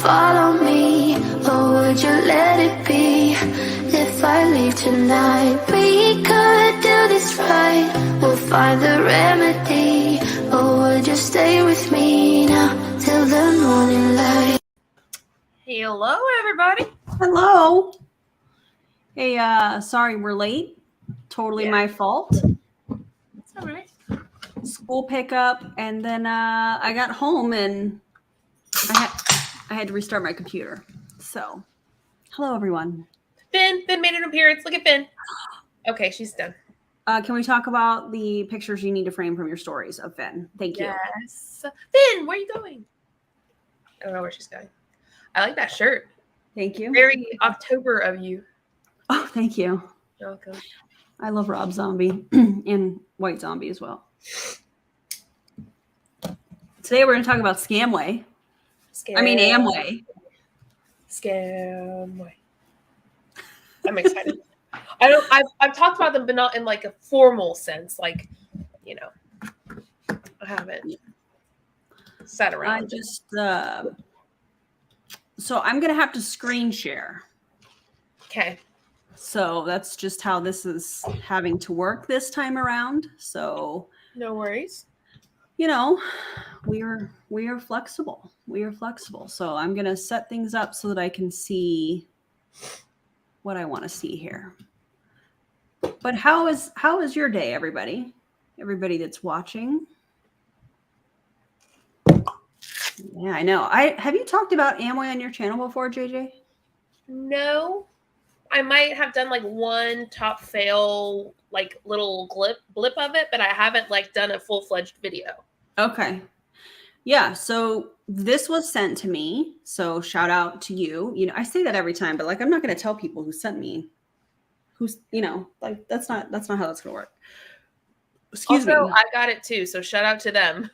follow me, or would you let it be? If I leave tonight, we could do this right. We'll find the remedy, or would you stay with me now till the morning light? Hello, everybody. Hello. Hey, sorry we're late. Totally my fault. It's all right. School pickup, and then I got home and I had to restart my computer. So, hello everyone. Finn made an appearance. Look at Finn. Okay, she's done. Can we talk about the pictures you need to frame from your stories of Finn? Thank you. Yes. Finn, where are you going? I don't know where she's going. I like that shirt. Thank you. Very October of you. Oh, thank you. You're welcome. I love Rob Zombie and White Zombie as well. Today we're going to talk about Amway. Scamway. I'm excited. I've talked about them, but not in like a formal sense. Like, you know, I haven't sat around. I just so I'm going to have to screen share. Okay. So that's just how this is having to work this time around. So no worries. You know, we are flexible. We are flexible. So I'm going to set things up so that I can see what I want to see here. But how is your day, everybody? Everybody that's watching? Yeah, I know. Have you talked about Amway on your channel before, JJ? No. I might have done like one top fail, like little blip of it, but I haven't like done a full-fledged video. Okay. Yeah. So this was sent to me. So shout out to you. You know, I say that every time, but like, I'm not going to tell people who sent me who's, you know, like that's not how that's going to work. Excuse me. I got it too. So shout out to them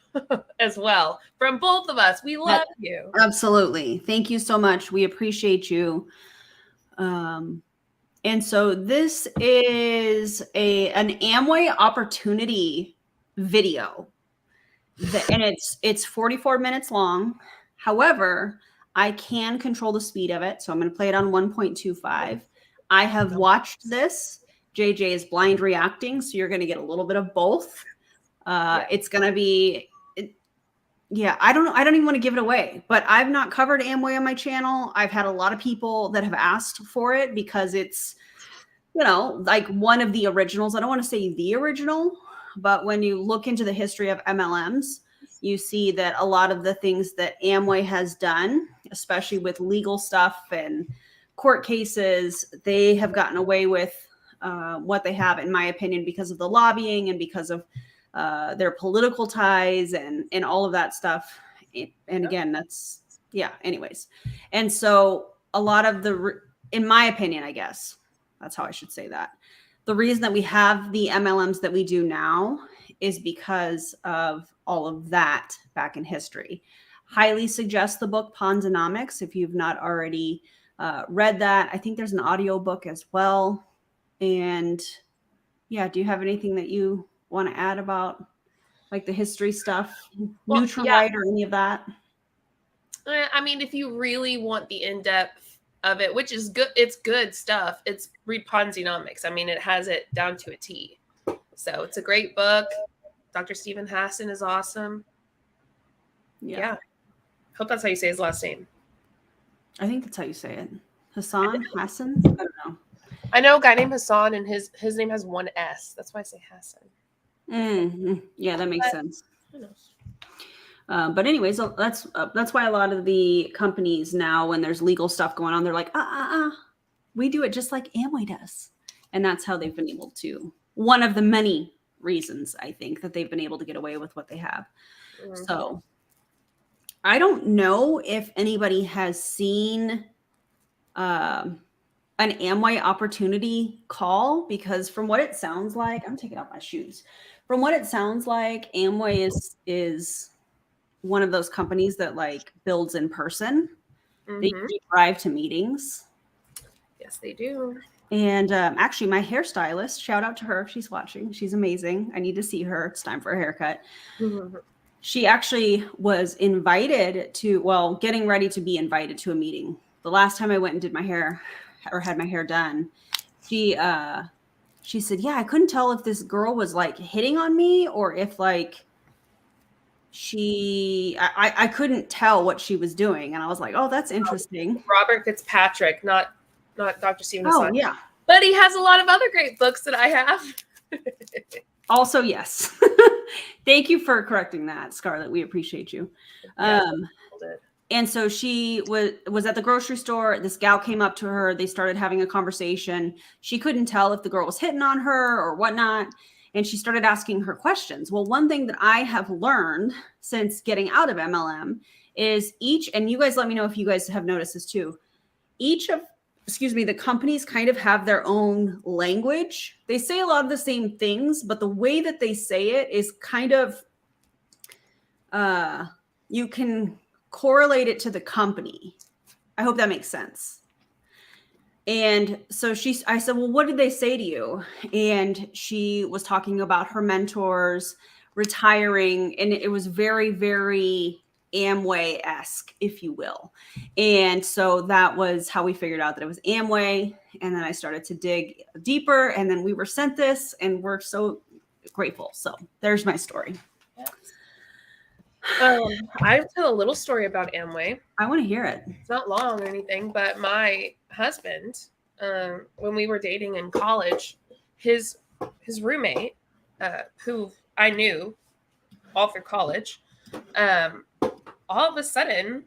as well. From both of us. We love you. Absolutely. Thank you so much. We appreciate you. And so this is an Amway opportunity video, and it's 44 minutes long. However, I can control the speed of it, so I'm going to play it on 1.25. I have watched this. JJ is blind reacting, so you're going to get a little bit of both. It's going to be. Yeah, I don't know. I don't even want to give it away, but I've not covered Amway on my channel. I've had a lot of people that have asked for it because it's, you know, like one of the originals. I don't want to say the original, but when you look into the history of MLMs, you see that a lot of the things that Amway has done, especially with legal stuff and court cases, they have gotten away with what they have, in my opinion, because of the lobbying and because of their political ties and all of that stuff. And again, that's, yeah, anyways. And so a lot of in my opinion, I guess, that's how I should say that. The reason that we have the MLMs that we do now is because of all of that back in history. Highly suggest the book Ponzonomics if you've not already read that. I think there's an audio book as well. And yeah, do you have anything that you want to add about like the history stuff, neutral light or any of that? I mean, if you really want the in-depth of it, which is good, it's good stuff. It's read Ponzonomics. I mean, it has it down to a T. So it's a great book. Dr. Stephen Hassan is awesome. Yeah. Hope that's how you say his last name. I think that's how you say it. Hassan? I don't know. I know a guy named Hassan, and his name has one S. That's why I say Hassan. Mm-hmm. Yeah, that makes sense. Who knows? But anyways, that's why a lot of the companies now, when there's legal stuff going on, they're like, we do it just like Amway does. And that's how they've been able to, one of the many reasons, I think, that they've been able to get away with what they have. Mm-hmm. So I don't know if anybody has seen an Amway opportunity call, because from what it sounds like, I'm taking off my shoes. From what it sounds like, Amway is one of those companies that like builds in person. Mm-hmm. They drive to meetings. Yes, they do. And actually, my hairstylist, shout out to her if she's watching. She's amazing. I need to see her. It's time for a haircut. Mm-hmm. she actually was invited to, well, getting ready to be invited to a meeting. The last time I went and did my hair or had my hair done, she said, yeah, I couldn't tell if this girl was like hitting on me or if like I couldn't tell what she was doing. And I was like, oh, that's interesting. Robert Fitzpatrick, not Dr. Stephen Oh, Assange. yeah. But he has a lot of other great books that I have. Also, yes. Thank you for correcting that, Scarlett. We appreciate you. Yeah, and so she was at the grocery store. This gal came up to her. They started having a conversation. She couldn't tell if the girl was hitting on her or whatnot. And she started asking her questions. Well, one thing that I have learned since getting out of MLM is and you guys let me know if you guys have noticed this too. The companies kind of have their own language. They say a lot of the same things, but the way that they say it is kind of, you can correlate it to the company. I hope that makes sense. And so I said, well, what did they say to you? And she was talking about her mentors retiring, and it was very, very Amway-esque, if you will. And so that was how we figured out that it was Amway. And then I started to dig deeper, and then we were sent this, and we're so grateful. So there's my story. I tell a little story about Amway. I want to hear it. It's not long or anything, but my husband, when we were dating in college, his roommate, who I knew all through college, all of a sudden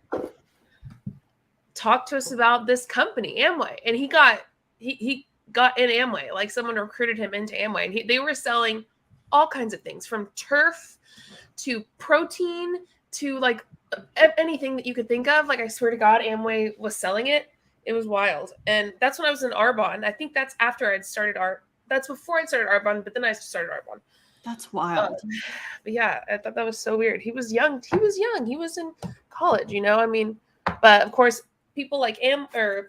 talked to us about this company, Amway, and he got in Amway. Like someone recruited him into Amway, and they were selling all kinds of things from turf to protein to like anything that you could think of. Like, I swear to God, Amway was selling it. It was wild. And that's when I was in Arbonne. I think that's after I'd started that's before I'd started Arbonne, but then I started Arbonne. That's wild. But yeah, I thought that was so weird. He was young. He was in college, I mean, but of course, people like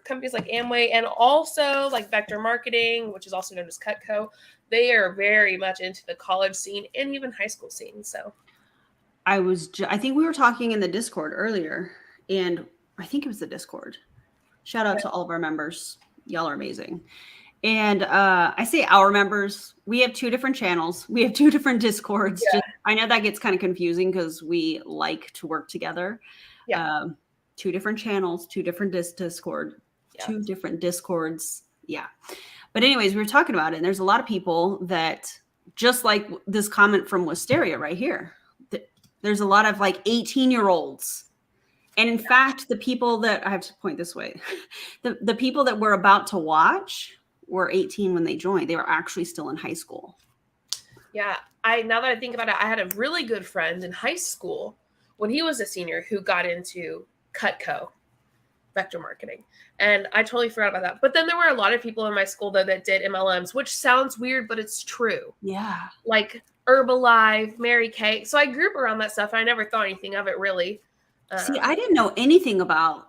companies like Amway, and also like Vector Marketing, which is also known as Cutco, they are very much into the college scene and even high school scene. So I think we were talking in the Discord earlier, and I think it was the Discord. Shout out to all of our members. Y'all are amazing. And I say our members, we have 2 different channels. We have 2 different Discords. Yeah. I know that gets kind of confusing because we like to work together. Yeah. 2 different channels, 2 different Discord, yeah. 2 different Discords. Yeah. But anyways, we were talking about it, and there's a lot of people that, just like this comment from Wisteria right here, there's a lot of like 18-year-olds. And in fact, the people that I have to point this way, the people that we're about to watch were 18 when they joined. They were actually still in high school. Yeah. Now that I think about it, I had a really good friend in high school when he was a senior who got into Cutco, Vector Marketing. And I totally forgot about that. But then there were a lot of people in my school, though, that did MLMs, which sounds weird, but it's true. Yeah. Like Herbalife, Mary Kay. So I grew up around that stuff, and I never thought anything of it, really. See, I didn't know anything about,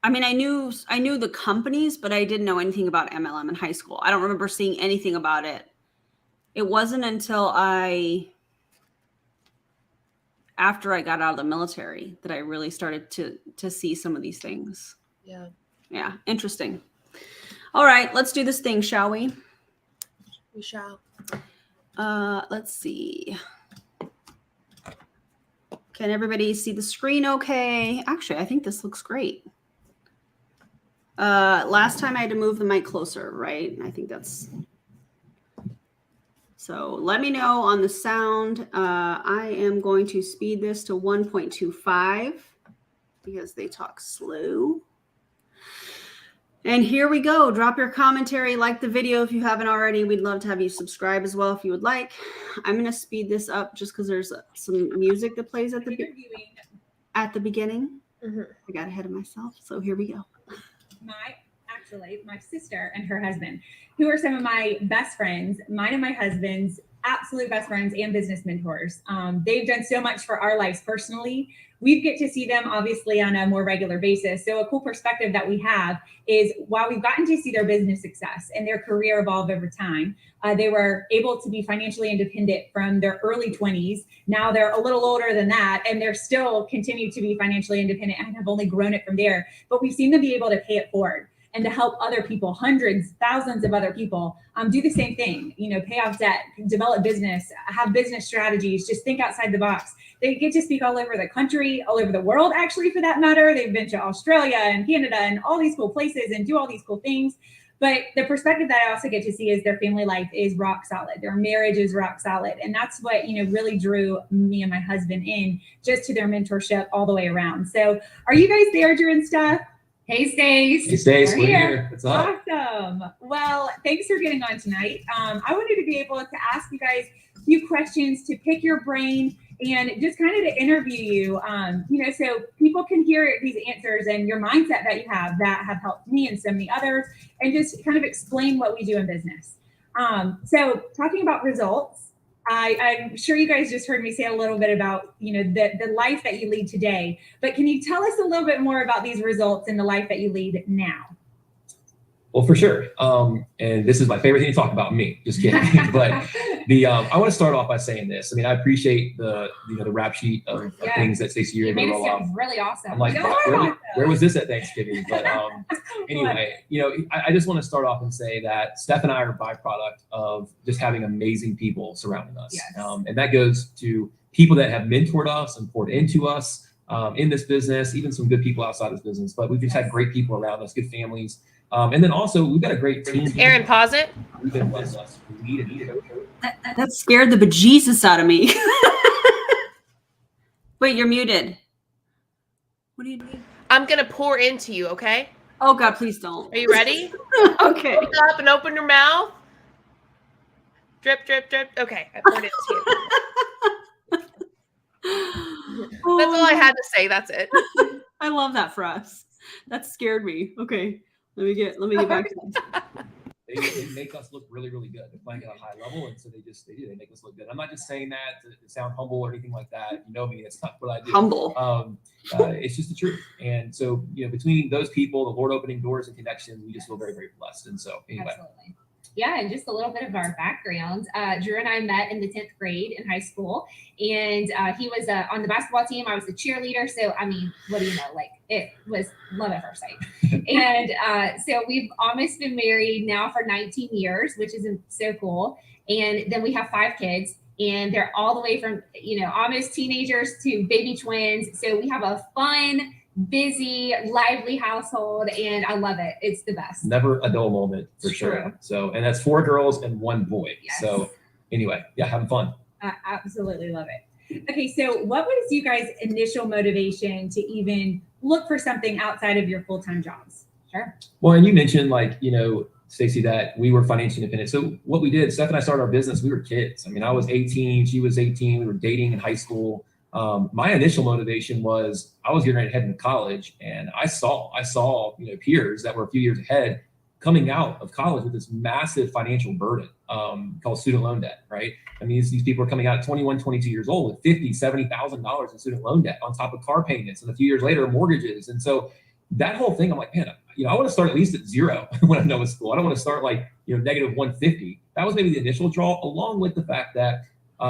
I mean, I knew the companies, but I didn't know anything about MLM in high school. I don't remember seeing anything about it. It wasn't until after I got out of the military that I really started to see some of these things. Yeah. Yeah. Interesting. All right, let's do this thing, shall we? We shall. Let's see. Can everybody see the screen okay? Actually, I think this looks great. Last time I had to move the mic closer, right? I think that's... So let me know on the sound. I am going to speed this to 1.25 because they talk slow. And here we go. Drop your commentary, like the video if you haven't already. We'd love to have you subscribe as well if you would like. I'm going to speed this up just because there's some music that plays at the beginning. Mm-hmm. I got ahead of myself. So here we go. My sister and her husband, who are some of my best friends, mine and my husband's absolute best friends and business mentors. They've done so much for our lives personally. We get to see them obviously on a more regular basis. So a cool perspective that we have is while we've gotten to see their business success and their career evolve over time, they were able to be financially independent from their early 20s. Now they're a little older than that, and they're still continue to be financially independent and have only grown it from there. But we've seen them be able to pay it forward and to help other people, hundreds, thousands of other people do the same thing, pay off debt, develop business, have business strategies, just think outside the box. They get to speak all over the country, all over the world, actually, for that matter. They've been to Australia and Canada and all these cool places and do all these cool things. But the perspective that I also get to see is their family life is rock solid. Their marriage is rock solid. And that's what, really drew me and my husband in, just to their mentorship all the way around. So are you guys there doing stuff? Hey, Stace. Hey, Stace. We're here. What's up? Awesome. Well, thanks for getting on tonight. I wanted to be able to ask you guys a few questions to pick your brain and just kind of to interview you, so people can hear these answers and your mindset that you have that have helped me and so many others, and just kind of explain what we do in business. So talking about results, I'm sure you guys just heard me say a little bit about, the life that you lead today, but can you tell us a little bit more about these results in the life that you lead now? Well, for sure. And this is my favorite thing to talk about, me. Just kidding. But I want to start off by saying this. I mean, I appreciate the rap sheet of things that Stacey, you're able to roll off. Really awesome. I'm like, where was this at Thanksgiving? But anyway, I just want to start off and say that Steph and I are a byproduct of just having amazing people surrounding us. Yes. And that goes to people that have mentored us and poured into us in this business, even some good people outside this business. But we've just had great people around us, good families. And then also, we've got a great team. Aaron, pause it. We've been blessed us. That scared the bejesus out of me. Wait, you're muted. What do you mean? I'm going to pour into you, okay? Oh, God, please don't. Are you ready? Okay. Look up and open your mouth. Drip, drip, drip. Okay, I poured it into you. That's all I had to say. That's it. I love that for us. That scared me. Okay. Let me get back to that. They make us look really, really good. They're playing at a high level, and so they make us look good. I'm not just saying that to sound humble or anything like that. You know me, that's not what I do. Humble. It's just the truth. And so, between those people, the Lord opening doors and connections, we just feel very, very blessed. And so, anyway. Absolutely. Yeah, and just a little bit of our background. Drew and I met in the 10th grade in high school, and he was on the basketball team. I was the cheerleader. So, I mean, what do you know? Like, it was love at first sight. And so we've almost been married now for 19 years, which is so cool. And then we have 5 kids, and they're all the way from, almost teenagers to baby twins. So we have a fun, busy, lively household, and I love it. It's the best. Never a dull moment, for sure. True. So, and that's 4 girls and 1 boy. Yes. So anyway, yeah, having fun. I absolutely love it. Okay, so what was you guys' initial motivation to even look for something outside of your full-time jobs? Sure. Well, and you mentioned, Stacey, that we were financially independent. So what we did, Steph and I started our business, we were kids. I mean, I was 18, she was 18, we were dating in high school. My initial motivation was I was getting ready to head into college, and I saw peers that were a few years ahead coming out of college with this massive financial burden called student loan debt, right? I mean, these people are coming out at 21, 22 years old with $50,000, $70,000 in student loan debt on top of car payments, and a few years later, mortgages. And so that whole thing, I'm like, man, I want to start at least at 0 when I'm done with school. I don't want to start negative 150. That was maybe the initial draw, along with the fact that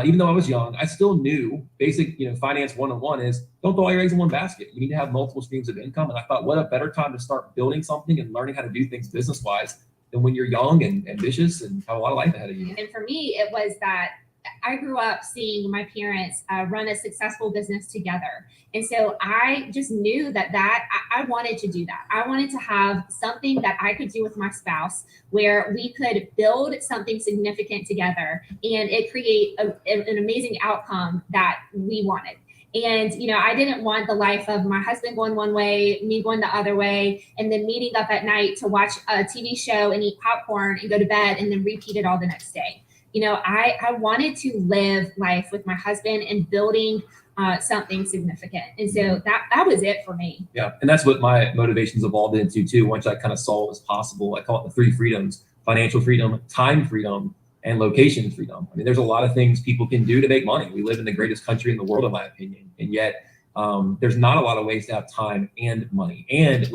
even though I was young, I still knew basic, finance 101 is don't throw all your eggs in one basket. You need to have multiple streams of income. And I thought, what a better time to start building something and learning how to do things business-wise than when you're young and ambitious and have a lot of life ahead of you. And for me, it was that I grew up seeing my parents run a successful business together. And so I just knew that I wanted to do that. I wanted to have something that I could do with my spouse where we could build something significant together and it create an amazing outcome that we wanted. And, I didn't want the life of my husband going one way, me going the other way, and then meeting up at night to watch a TV show and eat popcorn and go to bed and then repeat it all the next day. I wanted to live life with my husband and building something significant. And so that was it for me. Yeah. And that's what my motivations evolved into too. Once I kind of saw what was possible, I call it the 3 freedoms: financial freedom, time freedom, and location freedom. I mean, there's a lot of things people can do to make money. We live in the greatest country in the world, in my opinion, and yet there's not a lot of ways to have time and money. And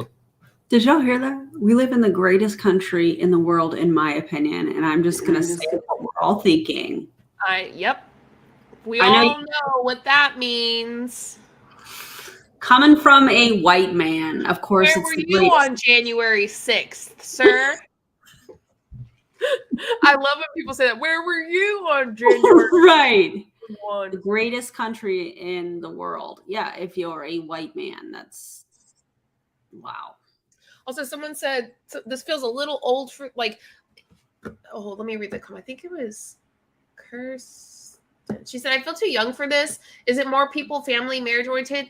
did y'all hear that? We live in the greatest country in the world, in my opinion, and I'm just gonna say what we're all thinking. Yep. We all know what that means. Coming from a white man, of course. Where were you on January 6th, sir? I love when people say that. Where were you on January? Right. 1? The greatest country in the world. Yeah, if you're a white man, that's wow. Also, someone said this feels a little old for like. Oh, let me read the comment. I think it was Curse. She said, "I feel too young for this. Is it more people, family, marriage oriented?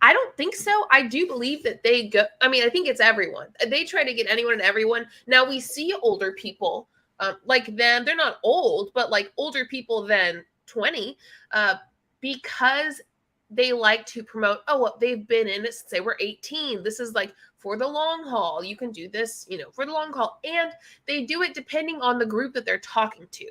I don't think so. I do believe that they go. I mean, I think it's everyone. They try to get anyone and everyone. Now we see older people like them. They're not old, but like older people than 20 because they like to promote, oh, well, they've been in it since they were 18. This is like for the long haul. You can do this, for the long haul. And they do it depending on the group that they're talking to.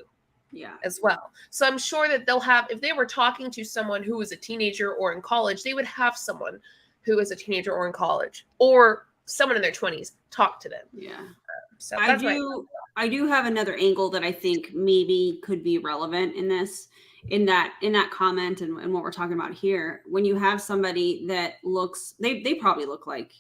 Yeah, as well. So I'm sure that they'll have, if they were talking to someone who was a teenager or in college, they would have someone who is a teenager or in college or someone in their 20s talk to them. Yeah. So that's I do have another angle that I think maybe could be relevant in this, in that comment and what we're talking about here. When you have somebody that looks, they probably look like,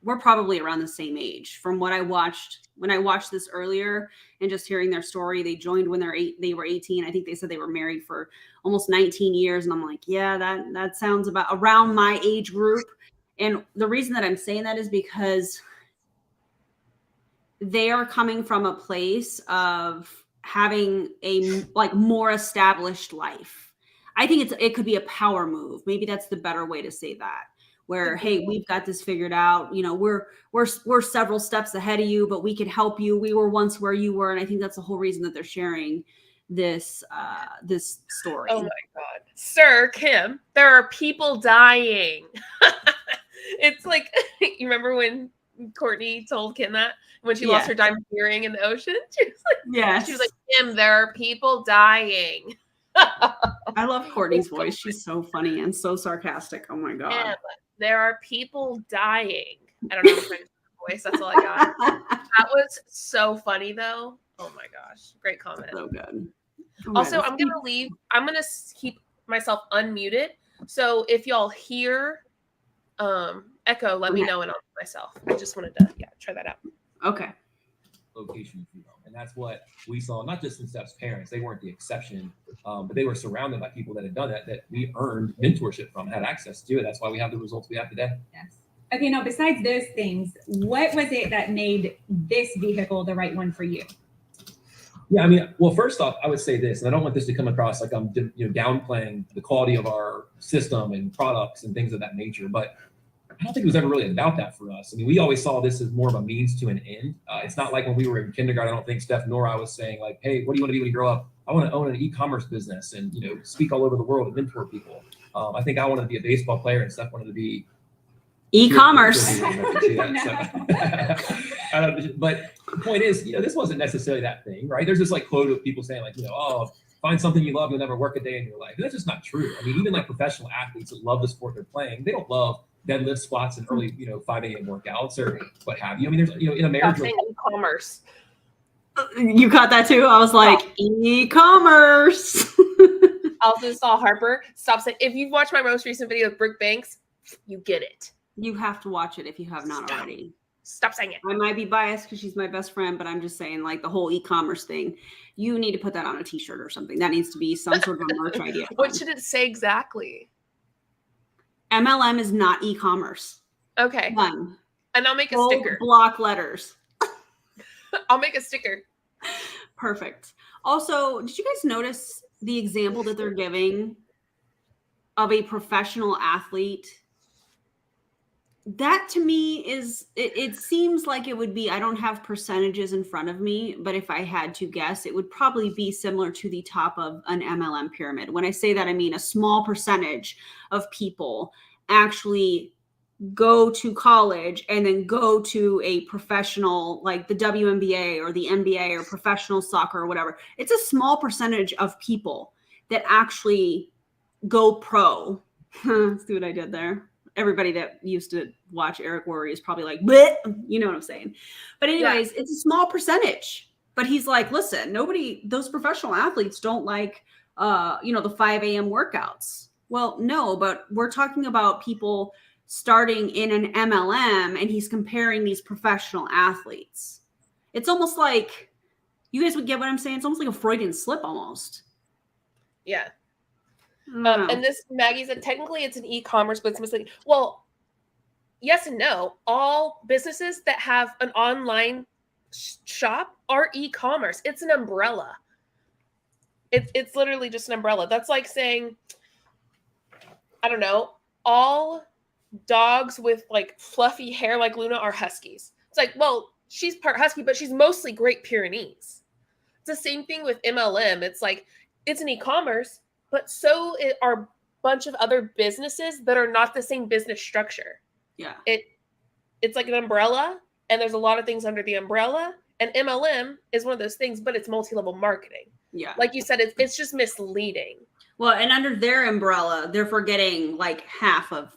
we're probably around the same age from what I watched when I watched this earlier and just hearing their story. They joined when they were 18. I think they said they were married for almost 19 years. And I'm like, yeah, that sounds about around my age group. And the reason that I'm saying that is because they are coming from a place of having a more established life. I think it could be a power move. Maybe that's the better way to say that. Where, hey, we've got this figured out. We're several steps ahead of you, but we can help you. We were once where you were, and I think that's the whole reason that they're sharing this this story. Oh my God, Sir Kim, there are people dying. It's like, you remember when Courtney told Kim that when she lost her diamond earring in the ocean? She was like, she was like, Kim, there are people dying. I love Courtney's voice. She's so funny and so sarcastic. Oh my God. Yeah, there are people dying. I don't know if my voice. That's all I got. That was so funny, though. Oh my gosh, great comment. So good. Also, I'm gonna leave. I'm gonna keep myself unmuted. So if y'all hear echo, let me know, and I'll mute myself. I just wanted to try that out. Okay. Location freedom, and that's what we saw. Not just in Steph's parents; they weren't the exception, but they were surrounded by people that had done that we earned mentorship from, had access to it. That's why we have the results we have today. Yes. Okay. Now, besides those things, what was it that made this vehicle the right one for you? Yeah, I mean, well, first off, I would say this, and I don't want this to come across like I'm downplaying the quality of our system and products and things of that nature, but I don't think it was ever really about that for us. I mean, we always saw this as more of a means to an end. It's not like when we were in kindergarten, I don't think Steph nor I was saying like, hey, what do you want to be when you grow up? I want to own an e-commerce business and, speak all over the world and mentor people. I think I wanted to be a baseball player and Steph wanted to be e-commerce. But the point is, this wasn't necessarily that thing, right? There's this like quote of people saying like, oh, find something you love, you'll never work a day in your life. And that's just not true. I mean, even like professional athletes that love the sport they're playing, they don't love deadlift, squats, and early, 5 a.m. workouts or what have you. I mean, there's, in a marriage. E-commerce. You caught that too? I was like, e-commerce. Also saw Harper. Stop saying, if you've watched my most recent video with Brooke Banks, you get it. You have to watch it if you have not already. Stop saying it. I might be biased because she's my best friend, but I'm just saying like the whole e-commerce thing, you need to put that on a t-shirt or something. That needs to be some sort of a merch idea. What should it say exactly? MLM is not e-commerce. Okay. None. And I'll make a Bold sticker. Block letters. I'll make a sticker. Perfect. Also, did you guys notice the example that they're giving of a professional athlete? That to me is, it seems like it would be, I don't have percentages in front of me, but if I had to guess, it would probably be similar to the top of an MLM pyramid. When I say that, I mean a small percentage of people actually go to college and then go to a professional, like the WNBA or the NBA or professional soccer or whatever. It's a small percentage of people that actually go pro. See what I did there? Everybody that used to watch Eric Worre is probably like, bleh, you know what I'm saying? But anyways, it's a small percentage. But he's like, listen, those professional athletes don't like, the 5 a.m. workouts. Well, no, but we're talking about people starting in an MLM, and he's comparing these professional athletes. It's almost like, you guys would get what I'm saying? It's almost like a Freudian slip almost. Yeah. And this, Maggie said, technically it's an e-commerce, but it's misleading. Well, yes and no. All businesses that have an online shop are e-commerce. It's an umbrella. It's literally just an umbrella. That's like saying, I don't know, all dogs with like fluffy hair like Luna are huskies. It's like, well, she's part husky, but she's mostly Great Pyrenees. It's the same thing with MLM. It's like, it's an e-commerce, but so are a bunch of other businesses that are not the same business structure. Yeah. It's like an umbrella, and there's a lot of things under the umbrella, and MLM is one of those things, but it's multi-level marketing. Yeah. Like you said, it's just misleading. Well, and under their umbrella, they're forgetting like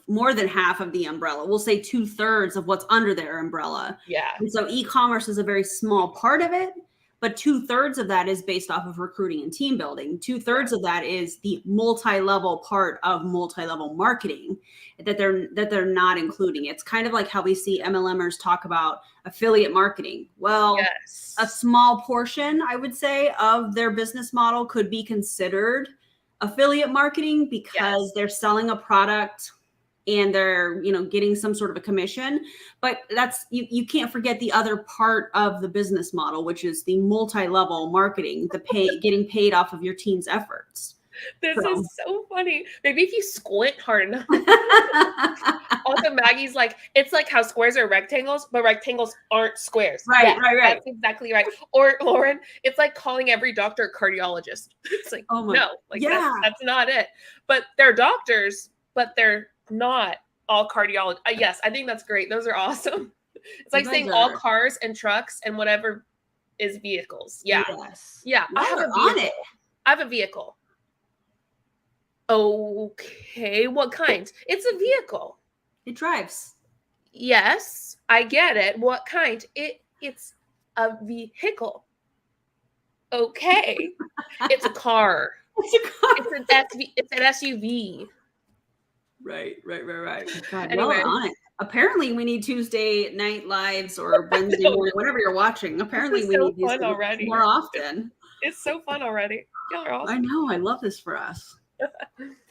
more than half of the umbrella. We'll say 2/3 of what's under their umbrella. Yeah. And so e-commerce is a very small part of it, but 2/3 of that is based off of recruiting and team building. 2/3 of that is the multi-level part of multi-level marketing that they're not including. It's kind of like how we see MLMers talk about affiliate marketing. Well, yes. A small portion, I would say, of their business model could be considered affiliate marketing because they're selling a product and they're, getting some sort of a commission. But that's, you can't forget the other part of the business model, which is the multi-level marketing, getting paid off of your team's efforts. This is so funny. Maybe if you squint hard enough. Also, Maggie's like, it's like how squares are rectangles, but rectangles aren't squares. Right. That's exactly right. Or Lauren, it's like calling every doctor a cardiologist. It's like, that's not it. But they're doctors, but they're not all cardiologists. Yes, I think that's great. Those are awesome. It's like saying all cars and trucks and whatever is vehicles. Yeah. Yes. Yeah. I have a vehicle. On it. I have a vehicle. Okay, what kind? It's a vehicle. It drives. Yes, I get it. What kind? It's a vehicle. Okay. It's a car. It's an SUV. Right. God, Anyway. well on it. Apparently we need Tuesday night lives or Wednesday morning, whatever you're watching. Apparently we need these already. more often. It's so fun already. Y'all are awesome. I know. I love this for us.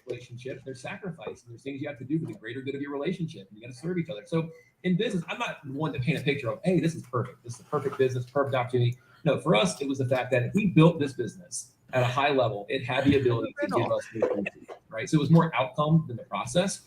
Relationship, there's sacrifice, and there's things you have to do for the greater good of your relationship. You got to serve each other. So in business, I'm not one to paint a picture of, hey, this is perfect. This is a perfect business, perfect opportunity. No, for us, it was the fact that if we built this business at a high level, it had the ability to give us the right. So it was more outcome than the process.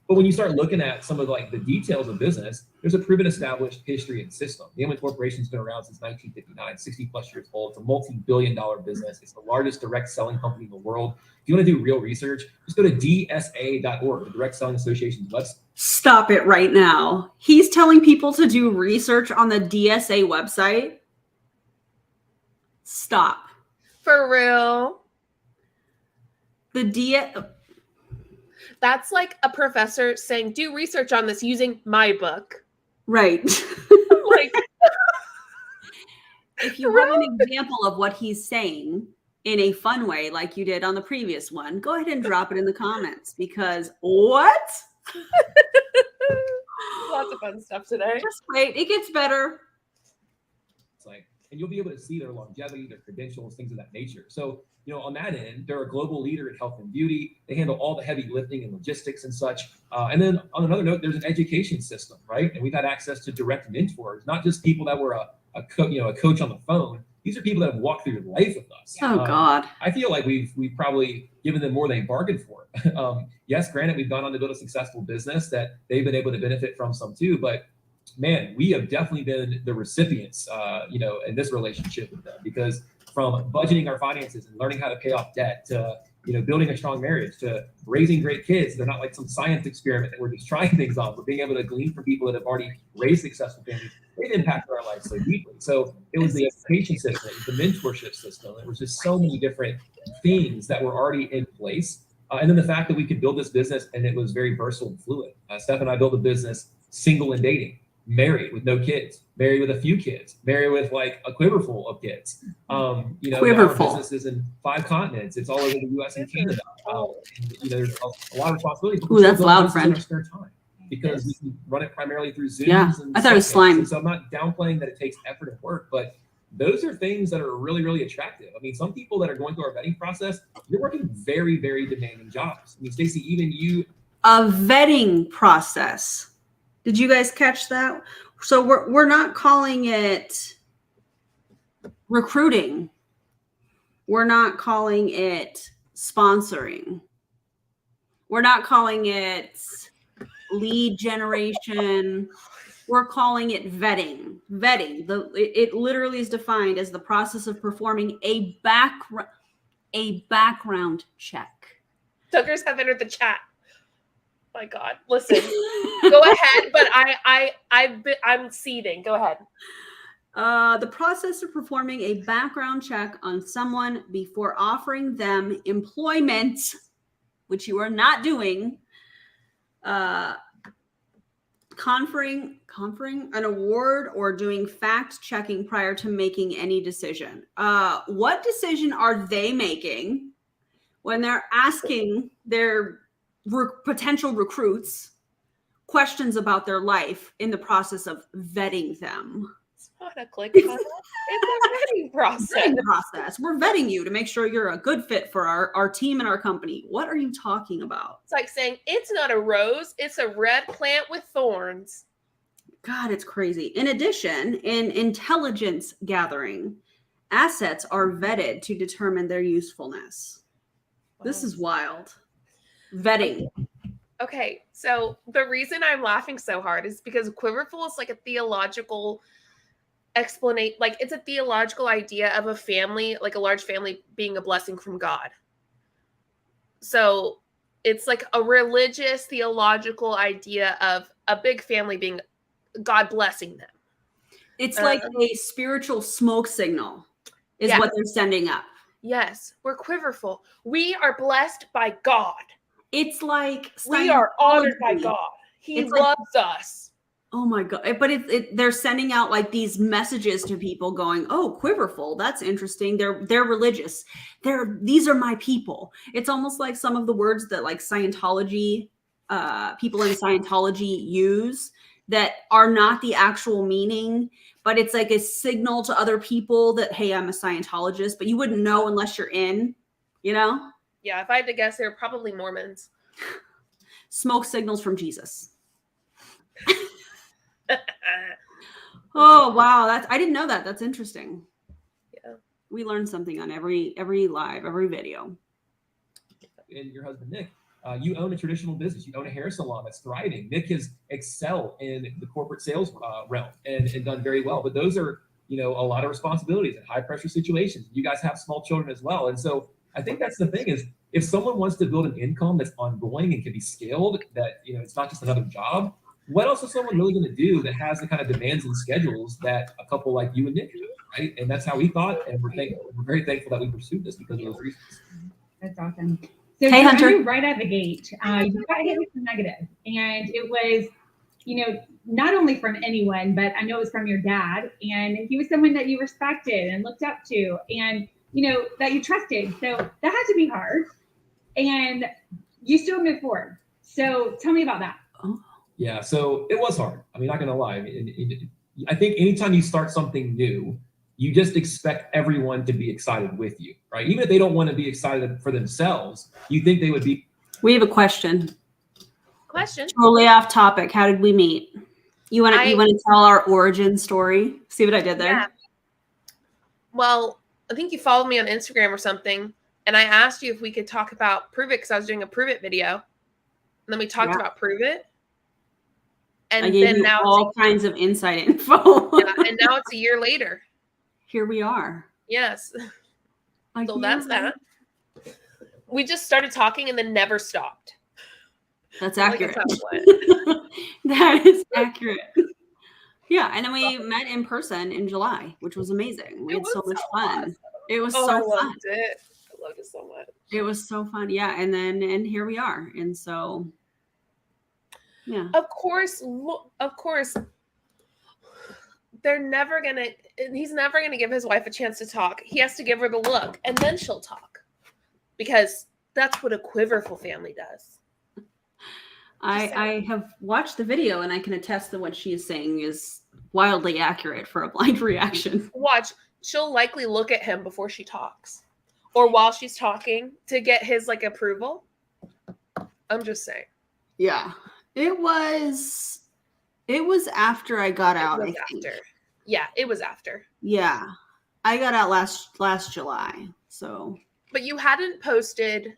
But when you start looking at some of the details of business, there's a proven established history and system. The Amway Corporation's been around since 1959, 60 plus years old. It's a multi-billion-dollar business. It's the largest direct selling company in the world. If you want to do real research, just go to DSA.org, the Direct Selling Association's website. Stop it right now. He's telling people to do research on the DSA website. Stop. For real. That's like a professor saying, do research on this using my book. Right. Like, if you want an example of what he's saying in a fun way, like you did on the previous one, go ahead and drop it in the comments because what? Lots of fun stuff today. Just wait. It gets better. And you'll be able to see their longevity, their credentials, things of that nature. So, on that end, they're a global leader in health and beauty. They handle all the heavy lifting and logistics and such. And then on another note, there's an education system, right? And we've had access to direct mentors, not just people that were a coach on the phone. These are people that have walked through life with us. Oh God. I feel like we've probably given them more than they bargained for. Yes, granted, we've gone on to build a successful business that they've been able to benefit from some too, but man, we have definitely been the recipients, in this relationship with them, because from budgeting our finances and learning how to pay off debt to, building a strong marriage to raising great kids. They're not like some science experiment that we're just trying things on. We're being able to glean from people that have already raised successful families. They've impacted our lives so deeply. So it was the education system, it was the mentorship system. It was just so many different things that were already in place. And then the fact that we could build this business and it was very versatile and fluid. Steph and I built a business single and dating, married with no kids, married with a few kids, married with like a quiver full of kids. Our business is in 5 continents. It's all over the US and Canada. There's a lot of responsibility. Ooh, that's loud, friend. In our spare time because we can run it primarily through Zoom. Yeah, I thought it was slime. So I'm not downplaying that it takes effort and work, but those are things that are really, really attractive. I mean, some people that are going through our vetting process, you're working very, very demanding jobs. I mean, Stacey, even you. A vetting process. Did you guys catch that? So we're not calling it recruiting. We're not calling it sponsoring. We're not calling it lead generation. We're calling it vetting. Vetting. It literally is defined as the process of performing a background check. Tuckers have entered the chat. My God, listen. Go ahead, but I'm seething. Go ahead. The process of performing a background check on someone before offering them employment, which you are not doing. Conferring an award or doing fact checking prior to making any decision. What decision are they making when they're asking their potential recruits questions about their life in the process of vetting them? It's not a click. It's a vetting process. We're vetting you to make sure you're a good fit for our team and our company. What are you talking about? It's like saying it's not a rose, it's a red plant with thorns. God, it's crazy. In addition, in intelligence gathering, assets are vetted to determine their usefulness. Wow. This is wild. Vetting. Okay, so the reason I'm laughing so hard is because quiverful is like a theological explanation, like it's a theological idea of a family, like a large family being a blessing from God. So it's like a religious theological idea of a big family being God blessing them. It's like a spiritual smoke signal is what they're sending up. Yes, we're quiverful. We are blessed by God. It's like we are honored by God. He loves us. Oh my God. But they're sending out like these messages to people going, oh, quiverful. That's interesting. They're religious. These are my people. It's almost like some of the words that like Scientology, people in Scientology use that are not the actual meaning, but it's like a signal to other people that, hey, I'm a Scientologist, but you wouldn't know unless you're in, you know? Yeah, if I had to guess, they're probably Mormons. Smoke signals from Jesus. Oh, wow. I didn't know that. That's interesting. Yeah. We learned something on every live, every video. And your husband, Nick, you own a traditional business. You own a hair salon that's thriving. Nick has excelled in the corporate sales realm and done very well. But those are, a lot of responsibilities and high pressure situations. You guys have small children as well. And so I think that's the thing is if someone wants to build an income that's ongoing and can be scaled, that, it's not just another job, what else is someone really going to do that has the kind of demands and schedules that a couple like you and Nick do, right? And that's how we thought. And we're very thankful that we pursued this because of those reasons. That's awesome. So hey, Hunter. Right out the gate, you got hit with some negative. And it was, not only from anyone, but I know it was from your dad. And he was someone that you respected and looked up to and, that you trusted. So that had to be hard. And you still moved forward. So tell me about that. Yeah, so it was hard. I mean, not going to lie. I think anytime you start something new, you just expect everyone to be excited with you, right? Even if they don't want to be excited for themselves, you think they would be. We have a question. Question. Totally off topic. How did we meet? You want to tell our origin story? See what I did there? Yeah. Well, I think you followed me on Instagram or something, and I asked you if we could talk about Prove It because I was doing a Prove It video, and then we talked about Prove It. And I gave then you now all kinds of inside info. Yeah, and now it's a year later. Here we are. Yes. So that's that. we just started talking and then never stopped. That's Like, accurate. that's how it went. That is accurate. Yeah, and then we met in person in July, which was amazing. We It had so was much so fun. awesome. It was Oh, so I fun. loved it. I loved it so much. It was so fun. Yeah, and here we are. And so yeah. Of course, they're never gonna. He's never gonna give his wife a chance to talk. He has to give her the look, and then she'll talk, because that's what a quiverful family does. I have watched the video, and I can attest that what she is saying is wildly accurate for a blind reaction. Watch, she'll likely look at him before she talks, or while she's talking, to get his like approval. I'm just saying. Yeah. It was after I got out. It was after. Yeah, it was after. Yeah. I got out last July. So But you hadn't posted.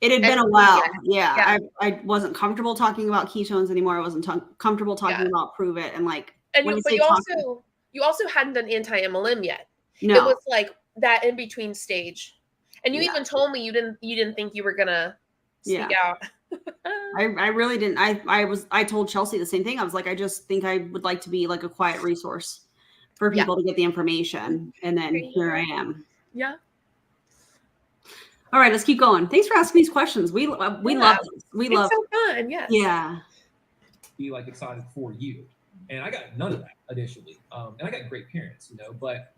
it had been a everything while. yet. Yeah. I wasn't comfortable talking about ketones anymore. I wasn't comfortable talking about Prove It. And like, And when you also hadn't done anti-MLM yet. no. It was like that in between stage. And you Yeah. even told me you didn't think you were gonna speak out. I really didn't. I told Chelsea the same thing. I was like, I just think I would like to be like a quiet resource for people to get the information. And then here I am. Yeah. All right, let's keep going. Thanks for asking these questions. We love this. We love so fun. Yes. Yeah. Be like excited for you. And I got none of that initially. And I got great parents, but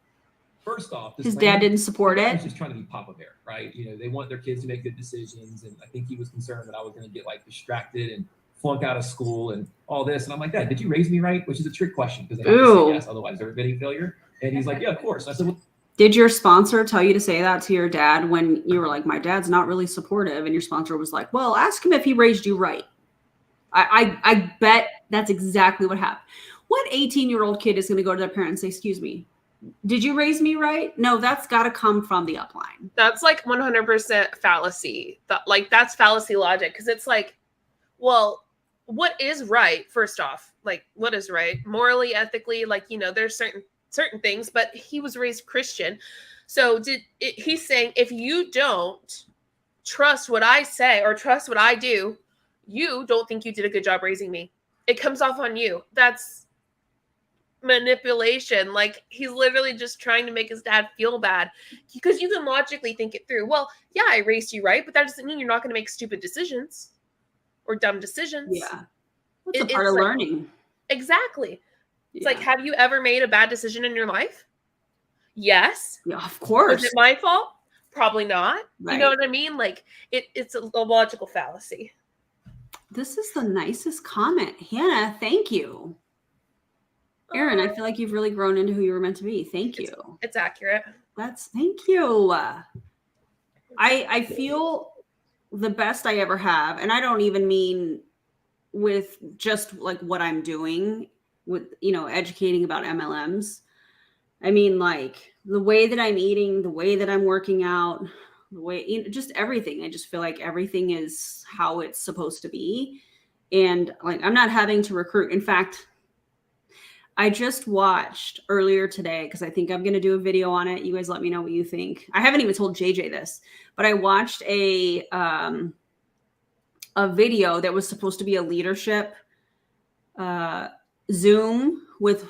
first off, His dad didn't support I it. was just trying to be Papa Bear, right? They want their kids to make good decisions. And I think he was concerned that I was going to get like distracted and flunk out of school and all this. And I'm like, Dad, did you raise me right? Which is a trick question, because they have to say yes, otherwise they're admitting failure. And he's like, yeah, of course. And I said, well, Did your sponsor tell you to say that to your dad when you were like, my dad's not really supportive? And your sponsor was like, well, ask him if he raised you right. I bet that's exactly what happened. What 18-year-old kid is going to go to their parent and say, excuse me, did you raise me right? No, that's got to come from the upline. That's like 100% fallacy. That's fallacy logic. Because it's like, well, what is right? First off, like, what is right? Morally, ethically, there's certain things, but he was raised Christian. So he's saying, if you don't trust what I say or trust what I do, you don't think you did a good job raising me. It comes off on you. That's manipulation. Like, he's literally just trying to make his dad feel bad, because you can logically think it through. Well, yeah, I raised you right, but that doesn't mean you're not going to make stupid decisions or dumb decisions. Yeah. That's a part of learning. Exactly. It's like, have you ever made a bad decision in your life? Yes. Yeah, of course. Was it my fault? Probably not. Right. You know what I mean? Like, it's a logical fallacy. This is the nicest comment. Hannah, thank you. Erin, I feel like you've really grown into who you were meant to be. Thank you. It's accurate. Thank you. I feel the best I ever have. And I don't even mean with just like what I'm doing with, educating about MLMs. I mean, like the way that I'm eating, the way that I'm working out, the way, just everything. I just feel like everything is how it's supposed to be. And like, I'm not having to recruit. In fact, I just watched earlier today, because I think I'm going to do a video on it. You guys let me know what you think. I haven't even told JJ this, but I watched a video that was supposed to be a leadership Zoom with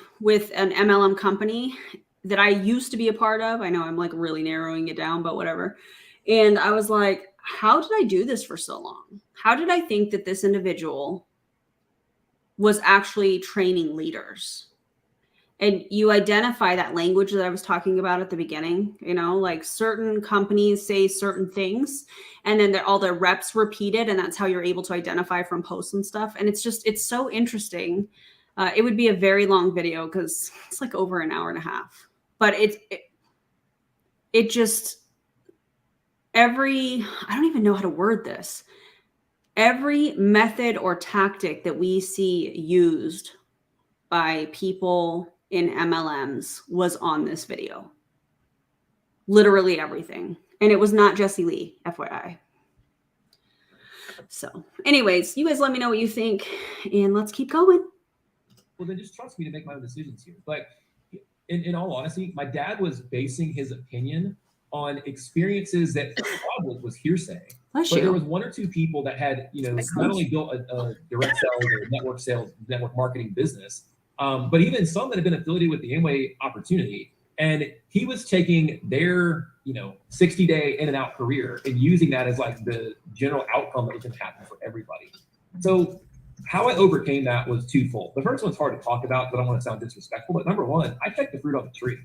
an MLM company that I used to be a part of. I know I'm like really narrowing it down, but whatever. And I was like, how did I do this for so long? How did I think that this individual was actually training leaders? And you identify that language that I was talking about at the beginning, like certain companies say certain things, and then all their reps repeat it. And that's how you're able to identify from posts and stuff. And it's so interesting. It would be a very long video because it's like over an hour and a half, but it just, I don't even know how to word this. Every method or tactic that we see used by people in MLMs was on this video. Literally everything. And it was not Jesse Lee, FYI. So anyways, you guys let me know what you think and let's keep going. Well, then just trust me to make my own decisions here. But in all honesty, my dad was basing his opinion on experiences that was hearsay. Bless But you. there was one or two people that had, not only built a direct sales, network marketing business, but even some that have been affiliated with the Amway opportunity. And he was taking their, 60-day in and out career and using that as like the general outcome that was going to happen for everybody. So how I overcame that was twofold. The first one's hard to talk about, but I don't want to sound disrespectful. But number one, I checked the fruit on the tree.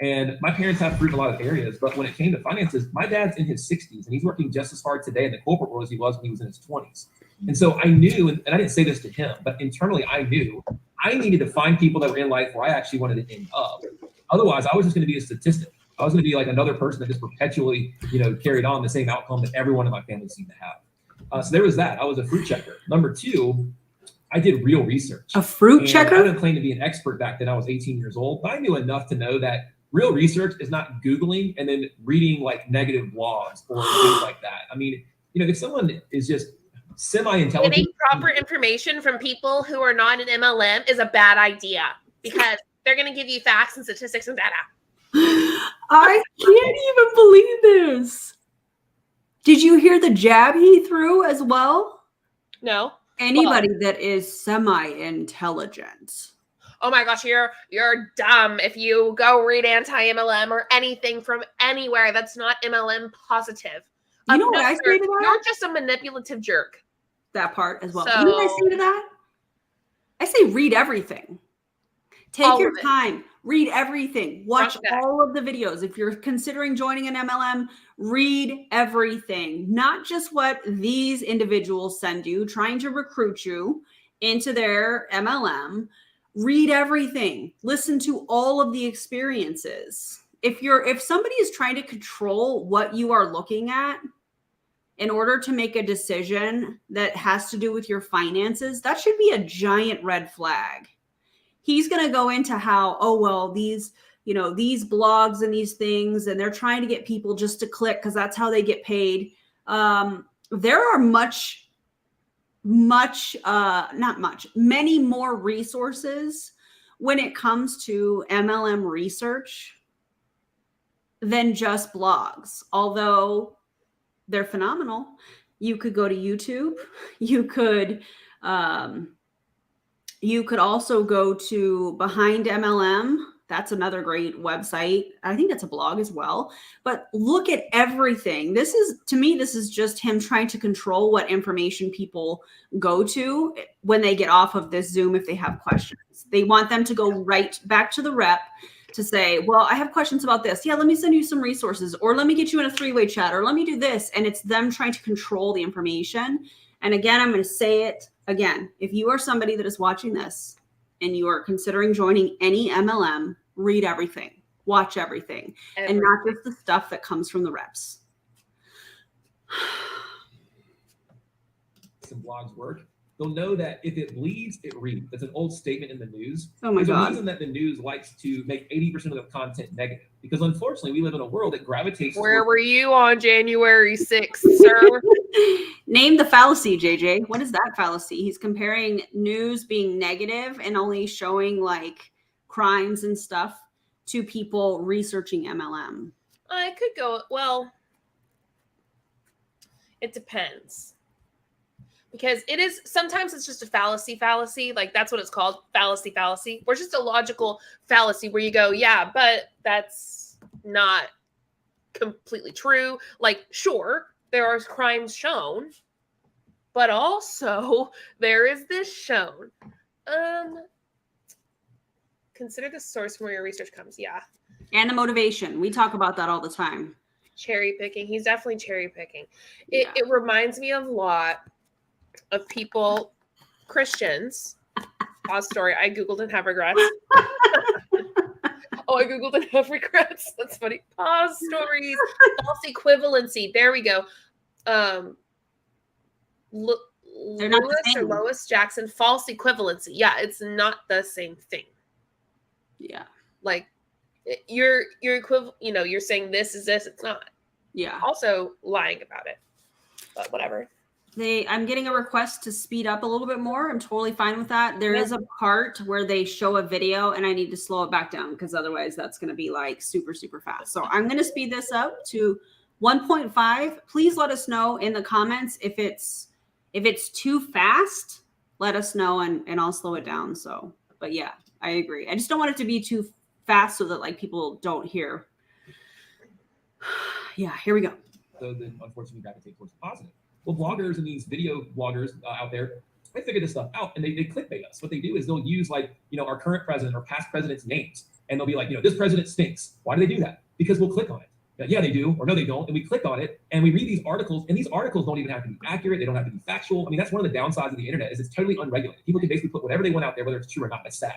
And my parents have fruit in a lot of areas, but when it came to finances, my dad's in his 60s and he's working just as hard today in the corporate world as he was when he was in his 20s. And so I knew, and I didn't say this to him, but internally I knew I needed to find people that were in life where I actually wanted to end up. Otherwise, I was just going to be a statistic. I was going to be like another person that just perpetually, carried on the same outcome that everyone in my family seemed to have. So there was that. I was a fruit checker. Number two, I did real research. A fruit checker? I didn't claim to be an expert back then. I was 18 years old, but I knew enough to know that real research is not Googling and then reading like negative blogs or things like that. I mean, if someone is just semi-intelligent. Getting proper information from people who are not an MLM is a bad idea because they're going to give you facts and statistics and data. I can't even believe this. Did you hear the jab he threw as well? No. Anybody that is semi-intelligent. Oh my gosh, you're dumb if you go read anti-MLM or anything from anywhere that's not MLM positive. You know what I say to that? You're just a manipulative jerk. That part as well. So, you know what I say to that? I say read everything. Take your time. Read everything. Watch all of the videos. If you're considering joining an MLM, read everything. Not just what these individuals send you, trying to recruit you into their MLM. Read everything. Listen to all of the experiences. If somebody is trying to control what you are looking at in order to make a decision that has to do with your finances, that should be a giant red flag. He's going to go into how, these blogs and these things, and they're trying to get people just to click because that's how they get paid. There are many more resources when it comes to MLM research than just blogs, although they're phenomenal. You could go to YouTube. You could also go to Behind MLM. That's another great website. I think that's a blog as well. But look at everything. To me, this is just him trying to control what information people go to when they get off of this Zoom if they have questions. They want them to go right back to the rep to say, well, I have questions about this. Yeah, let me send you some resources, or let me get you in a 3-way chat, or let me do this. And it's them trying to control the information. And again, I'm going to say it again. If you are somebody that is watching this and you are considering joining any MLM, read everything, watch everything, and not just the stuff that comes from the reps. Some blogs work. They'll know that if it bleeds, it reads. That's an old statement in the news. Oh my There's God. a reason that the news likes to make 80% of the content negative, because unfortunately we live in a world that gravitates. Where were you on January 6th, sir? Name the fallacy, JJ. What is that fallacy? He's comparing news being negative and only showing like crimes and stuff to people researching MLM. I could go, it depends. Because sometimes it's just a fallacy, like that's what it's called, fallacy, or just a logical fallacy where you go, yeah, but that's not completely true. Like, sure, there are crimes shown, but also there is this shown. Consider the source from where your research comes. Yeah. And the motivation. We talk about that all the time. Cherry picking. He's definitely cherry picking. It reminds me of a lot of people, Christians. Pause story. I Googled and have regrets. I Googled and have regrets. That's funny. Pause stories. False equivalency. There we go. Lois Jackson. False equivalency. Yeah, it's not the same thing. Yeah. Like you're equivalent, you're saying this is this, it's not. Yeah. Also lying about it. But whatever. I'm getting a request to speed up a little bit more. I'm totally fine with that. There is a part where they show a video and I need to slow it back down because otherwise that's going to be like super, super fast. So I'm going to speed this up to 1.5. Please let us know in the comments if it's too fast. Let us know and I'll slow it down. So, but yeah, I agree. I just don't want it to be too fast so that like people don't hear. Yeah, here we go. So then unfortunately gravitate towards the positive. Well, bloggers and these video bloggers out there, they figure this stuff out and they clickbait us. What they do is they'll use like, our current president or past president's names. And they'll be like, this president stinks. Why do they do that? Because we'll click on it. Yeah, they do, or no, they don't. And we click on it and we read these articles, and these articles don't even have to be accurate. They don't have to be factual. I mean, that's one of the downsides of the internet is it's totally unregulated. People can basically put whatever they want out there, whether it's true or not. That's sad.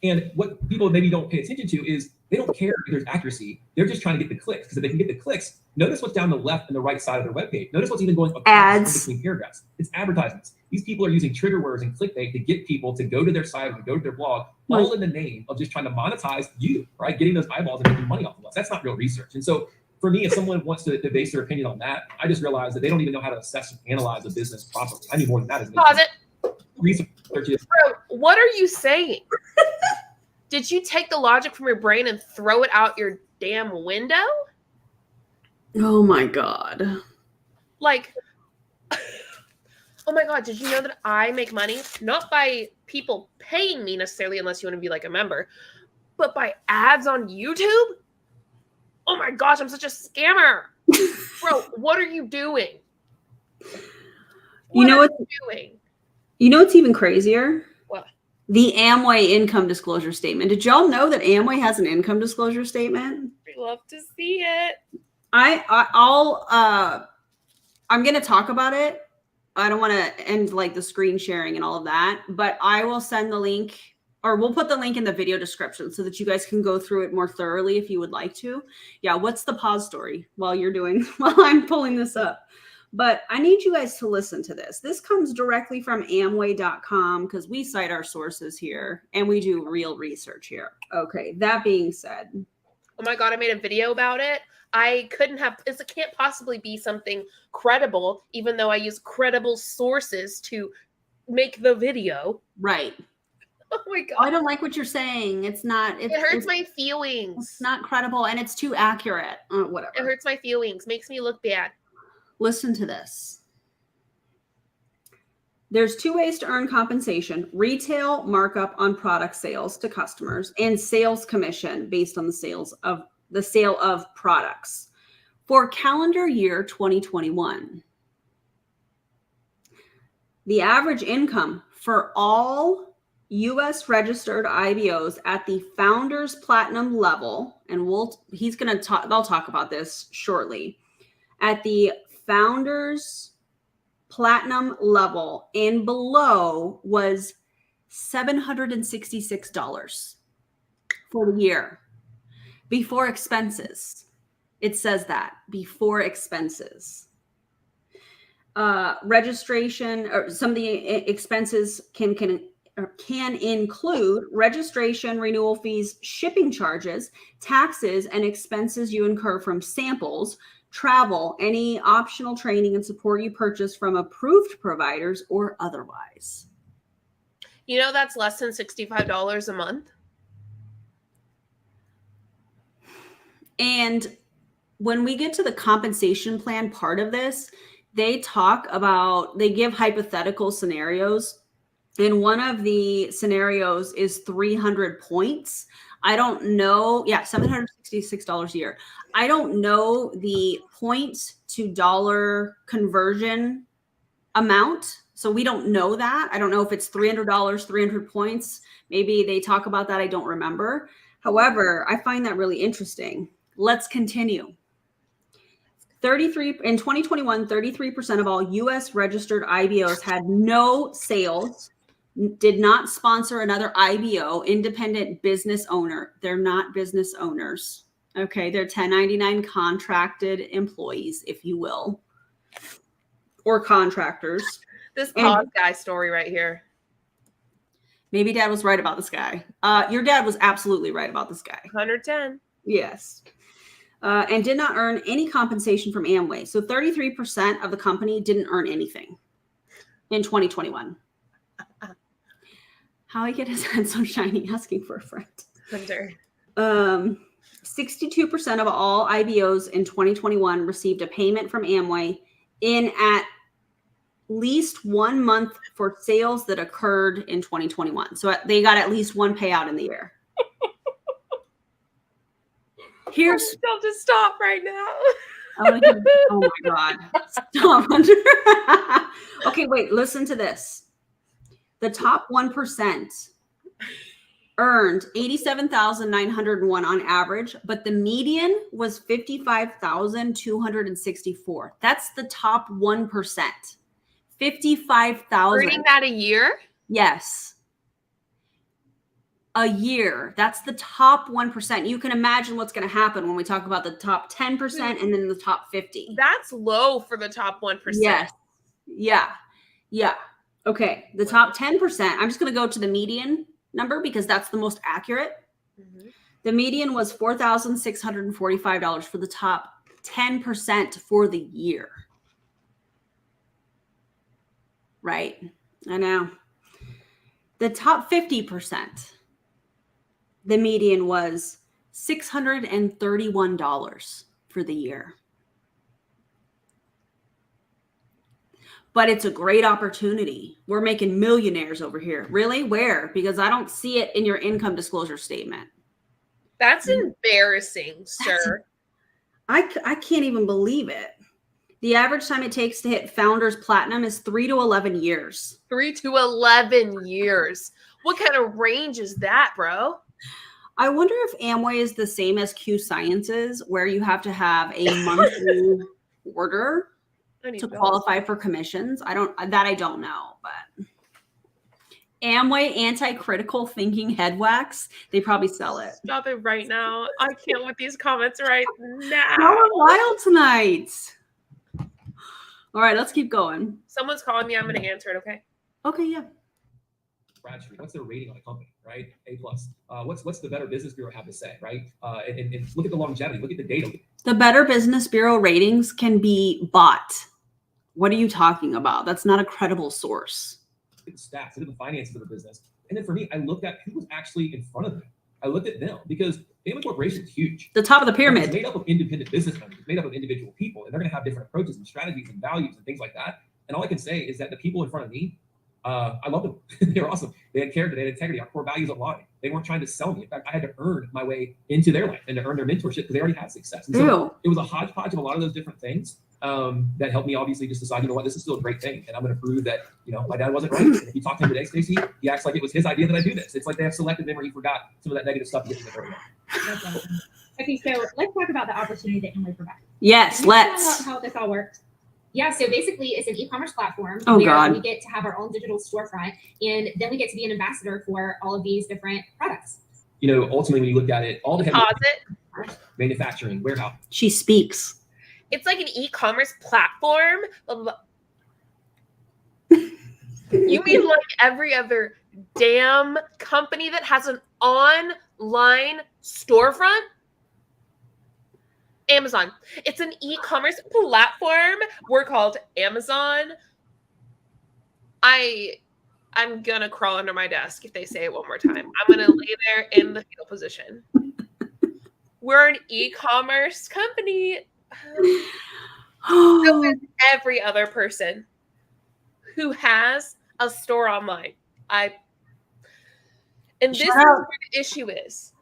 And what people maybe don't pay attention to is they don't care if there's accuracy. They're just trying to get the clicks, because if they can get the clicks, notice what's down the left and the right side of their webpage. Notice what's even going across ads between paragraphs. It's advertisements. These people are using trigger words and clickbait to get people to go to their site or go to their blog, all in the name of just trying to monetize you, right? Getting those eyeballs and making money off of us. That's not real research. And so for me, if someone wants to base their opinion on that, I just realize that they don't even know how to assess and analyze a business properly. I need more than that. Pause it. Research is. Bro, what are you saying? Did you take the logic from your brain and throw it out your damn window? Oh my God. Like, oh my God, did you know that I make money? Not by people paying me necessarily, unless you want to be like a member, but by ads on YouTube? Oh my gosh, I'm such a scammer. Bro, what are you doing? What are you doing? You know what's even crazier? What? The Amway income disclosure statement. Did y'all know that Amway has an income disclosure statement? We love to see it. I'm going to talk about it. I don't want to end like the screen sharing and all of that, but I will send the link, or we'll put the link in the video description so that you guys can go through it more thoroughly if you would like to. Yeah. What's the pause story while I'm pulling this up? But I need you guys to listen to this. This comes directly from Amway.com because we cite our sources here and we do real research here. Okay. That being said. Oh my God, I made a video about it. It can't possibly be something credible, even though I use credible sources to make the video. Right. Oh my God. I don't like what you're saying. It hurts my feelings. It's not credible and it's too accurate. Whatever. It hurts my feelings. Makes me look bad. Listen to this. There's two ways to earn compensation: retail markup on product sales to customers and sales commission based on the sale of products. For calendar year 2021, the average income for all U.S. registered IBOs at the Founders Platinum level, and they'll talk about this shortly, at the Founders Platinum level and below was $766 for the year before expenses. It says that before expenses. Registration, or some of the expenses can include registration, renewal fees, shipping charges, taxes, and expenses you incur from samples, travel, any optional training and support you purchase from approved providers or otherwise. You know, that's less than $65 a month. And when we get to the compensation plan part of this, they give hypothetical scenarios. And one of the scenarios is 300 points. I don't know. Yeah, $766 a year. I don't know the points to dollar conversion amount. So we don't know that. I don't know if it's $300, 300 points. Maybe they talk about that. I don't remember. However, I find that really interesting. Let's continue. In 2021, 33% of all U.S. registered IBOs had no sales, did not sponsor another IBO, independent business owner. They're not business owners. Okay, they're 1099 contracted employees, if you will, or contractors. This pause guy story right here. Maybe Dad was right about this guy. Your dad was absolutely right about this guy. 110. Yes. and did not earn any compensation from Amway. So 33% of the company didn't earn anything in 2021. How he get his head so shiny asking for a friend. Hunter. 62% of all IBOs in 2021 received a payment from Amway in at least 1 month for sales that occurred in 2021. So they got at least one payout in the year. Here's I'll just stop right now. oh my God. Stop, Hunter. Okay, wait, listen to this. The top 1% earned $87,901 on average, but the median was $55,264. That's the top 1%. 55,000. Earning that a year? Yes. A year. That's the top 1%. You can imagine what's going to happen when we talk about the top 10% and then the top 50. That's low for the top 1%. Yes. Yeah. Yeah. Okay. The top 10%. I'm just going to go to the median number because that's the most accurate. Mm-hmm. The median was $4,645 for the top 10% for the year. Right. I know. The top 50%, the median was $631 for the year. But it's a great opportunity. We're making millionaires over here. Really? Where? Because I don't see it in your income disclosure statement. That's embarrassing, sir. I can't even believe it. The average time it takes to hit Founders Platinum is 3 to 11 years. 3 to 11 years. What kind of range is that, bro? I wonder if Amway is the same as Q Sciences, where you have to have a monthly order to qualify for commissions. I don't know, but Amway anti-critical thinking head wax, they probably sell it. Stop it right now. I can't with these comments right now. We're wild tonight. All right, let's keep going. Someone's calling me. I'm going to answer it, okay? Okay, yeah. Bradstreet, what's their rating on a company, right? A+. What's the Better Business Bureau have to say, right? And look at the longevity. Look at the data. The Better Business Bureau ratings can be bought. What are you talking about? That's not a credible source. Look at the stats. Look at the finances of the business. And then for me, I looked at who was actually in front of them. I looked at them because Amway Corporation is huge. The top of the pyramid. It's made up of independent business owners. It's made up of individual people, and they're going to have different approaches and strategies and values and things like that. And all I can say is that the people in front of me, I love them. They were awesome. They had character, they had integrity. Our core values aligned. They weren't trying to sell me. In fact, I had to earn my way into their life and to earn their mentorship because they already had success. And so it was a hodgepodge of a lot of those different things that helped me obviously just decide, you know what, this is still a great thing. And I'm going to prove that, you know, my dad wasn't right. And if you talk to him today, Stacey, he acts like it was his idea that I do this. It's like they have selective memory. He forgot some of that negative stuff to get to the early on. That's awesome. Okay, so let's talk about the opportunity that Amway provides. Yes, let's. How this all works. Yeah, so basically it's an e-commerce platform where we get to have our own digital storefront, and then we get to be an ambassador for all of these different products. You know, ultimately, when you look at it, all the heavy Deposit. manufacturing, warehouse. She speaks. It's like an e-commerce platform. Blah, blah, blah. You mean like every other damn company that has an online storefront? Amazon. It's an e-commerce platform. We're called Amazon. I'm gonna crawl under my desk if they say it one more time. I'm gonna lay there in the fetal position. We're an e-commerce company. So is every other person who has a store online. And this is where the issue is.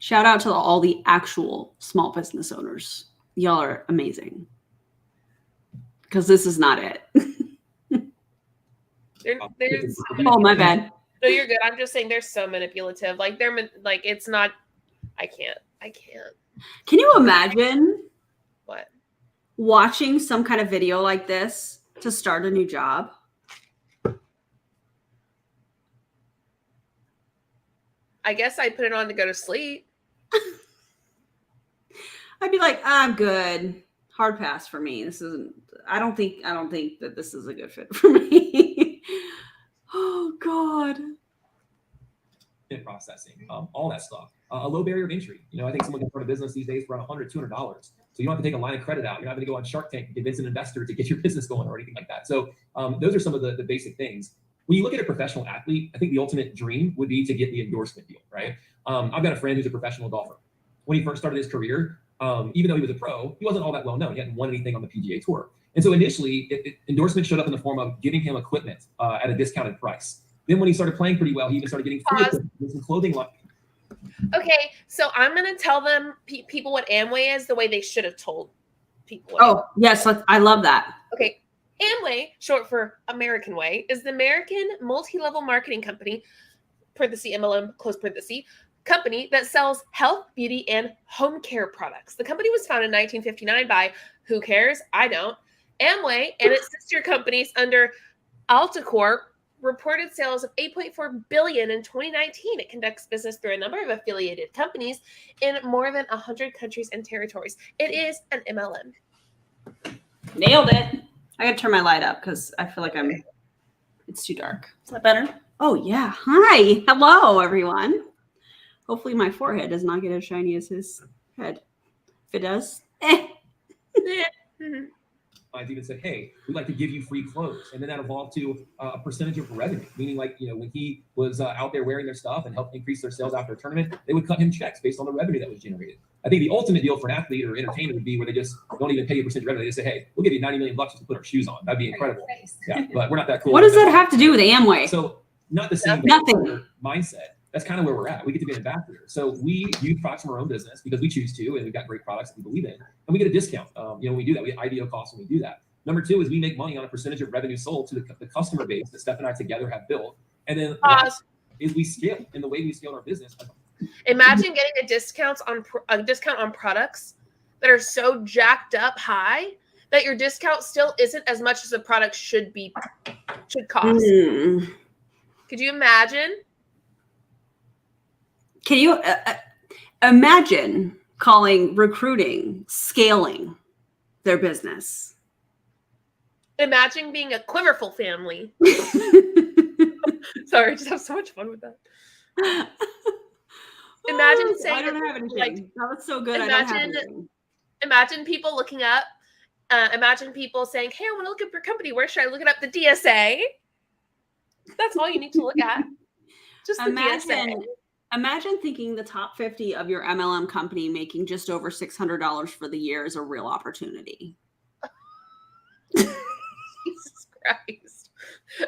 Shout out to all the actual small business owners. Y'all are amazing. Because this is not it. There's Oh, my bad. No, you're good. I'm just saying they're so manipulative. Like it's not. I can't. Can you imagine What? watching some kind of video like this to start a new job? I guess I put it on to go to sleep. I'd be like, I'm good. Hard pass for me. This isn't. I don't think that this is a good fit for me. Oh God. payment processing, all that stuff. A low barrier of entry. You know, I think someone can start a business these days for around $100, $200. So you don't have to take a line of credit out. You're not going to go on Shark Tank and convince an investor to get your business going or anything like that. So those are some of the basic things. When you look at a professional athlete, I think the ultimate dream would be to get the endorsement deal, right? I've got a friend who's a professional golfer. When he first started his career, even though he was a pro, he wasn't all that well known. He hadn't won anything on the PGA Tour. And so initially, endorsement showed up in the form of giving him equipment at a discounted price. Then when he started playing pretty well, he even started getting free equipment and some clothing line. Okay, so I'm going to tell them people what Amway is the way they should have told people. Oh, yes, I love that. Okay, Amway, short for American Way, is the American multi-level marketing company, parenthesis MLM, close parenthesis, company that sells health, beauty, and home care products. The company was founded in 1959 by, who cares? I don't. Amway and its sister companies under Altacorp reported sales of $8.4 billion in 2019. It conducts business through a number of affiliated companies in more than 100 countries and territories. It is an MLM. Nailed it. I gotta turn my light up because I feel like it's too dark. Is that better? Oh yeah. Hi. Hello, everyone. Hopefully my forehead does not get as shiny as his head. If it does, I've even said, hey, we'd like to give you free clothes. And then that evolved to a percentage of revenue, meaning like, you know, when he was out there wearing their stuff and helped increase their sales after a tournament, they would cut him checks based on the revenue that was generated. I think the ultimate deal for an athlete or entertainer would be where they just don't even pay you a percentage of revenue. They just say, hey, we'll give you $90 million just to put our shoes on. That'd be incredible. Yeah, but we're not that cool. What does that have to do with Amway? So not the same Nothing. mindset. That's kind of where we're at. We get to be an ambassador. So we use products from our own business because we choose to, and we've got great products that we believe in, and we get a discount. You know, when we do that, we get IDO costs when we do that. Number two is we make money on a percentage of revenue sold to the customer base that Steph and I together have built. And then last is we scale in the way we scale our business. Imagine getting a discount on products that are so jacked up high that your discount still isn't as much as the product should cost. Could you imagine? Can you imagine calling recruiting scaling their business? Imagine being a Quiverful family. Sorry, I just have so much fun with that. Imagine saying, I don't have anything. Like, that was so good. Imagine, I don't have anything. Imagine people looking up. Imagine people saying, "Hey, I want to look up your company. Where should I look it up?" The DSA. That's all you need to look at. Just the DSA. Imagine thinking the top 50 of your MLM company making just over $600 for the year is a real opportunity. Jesus Christ.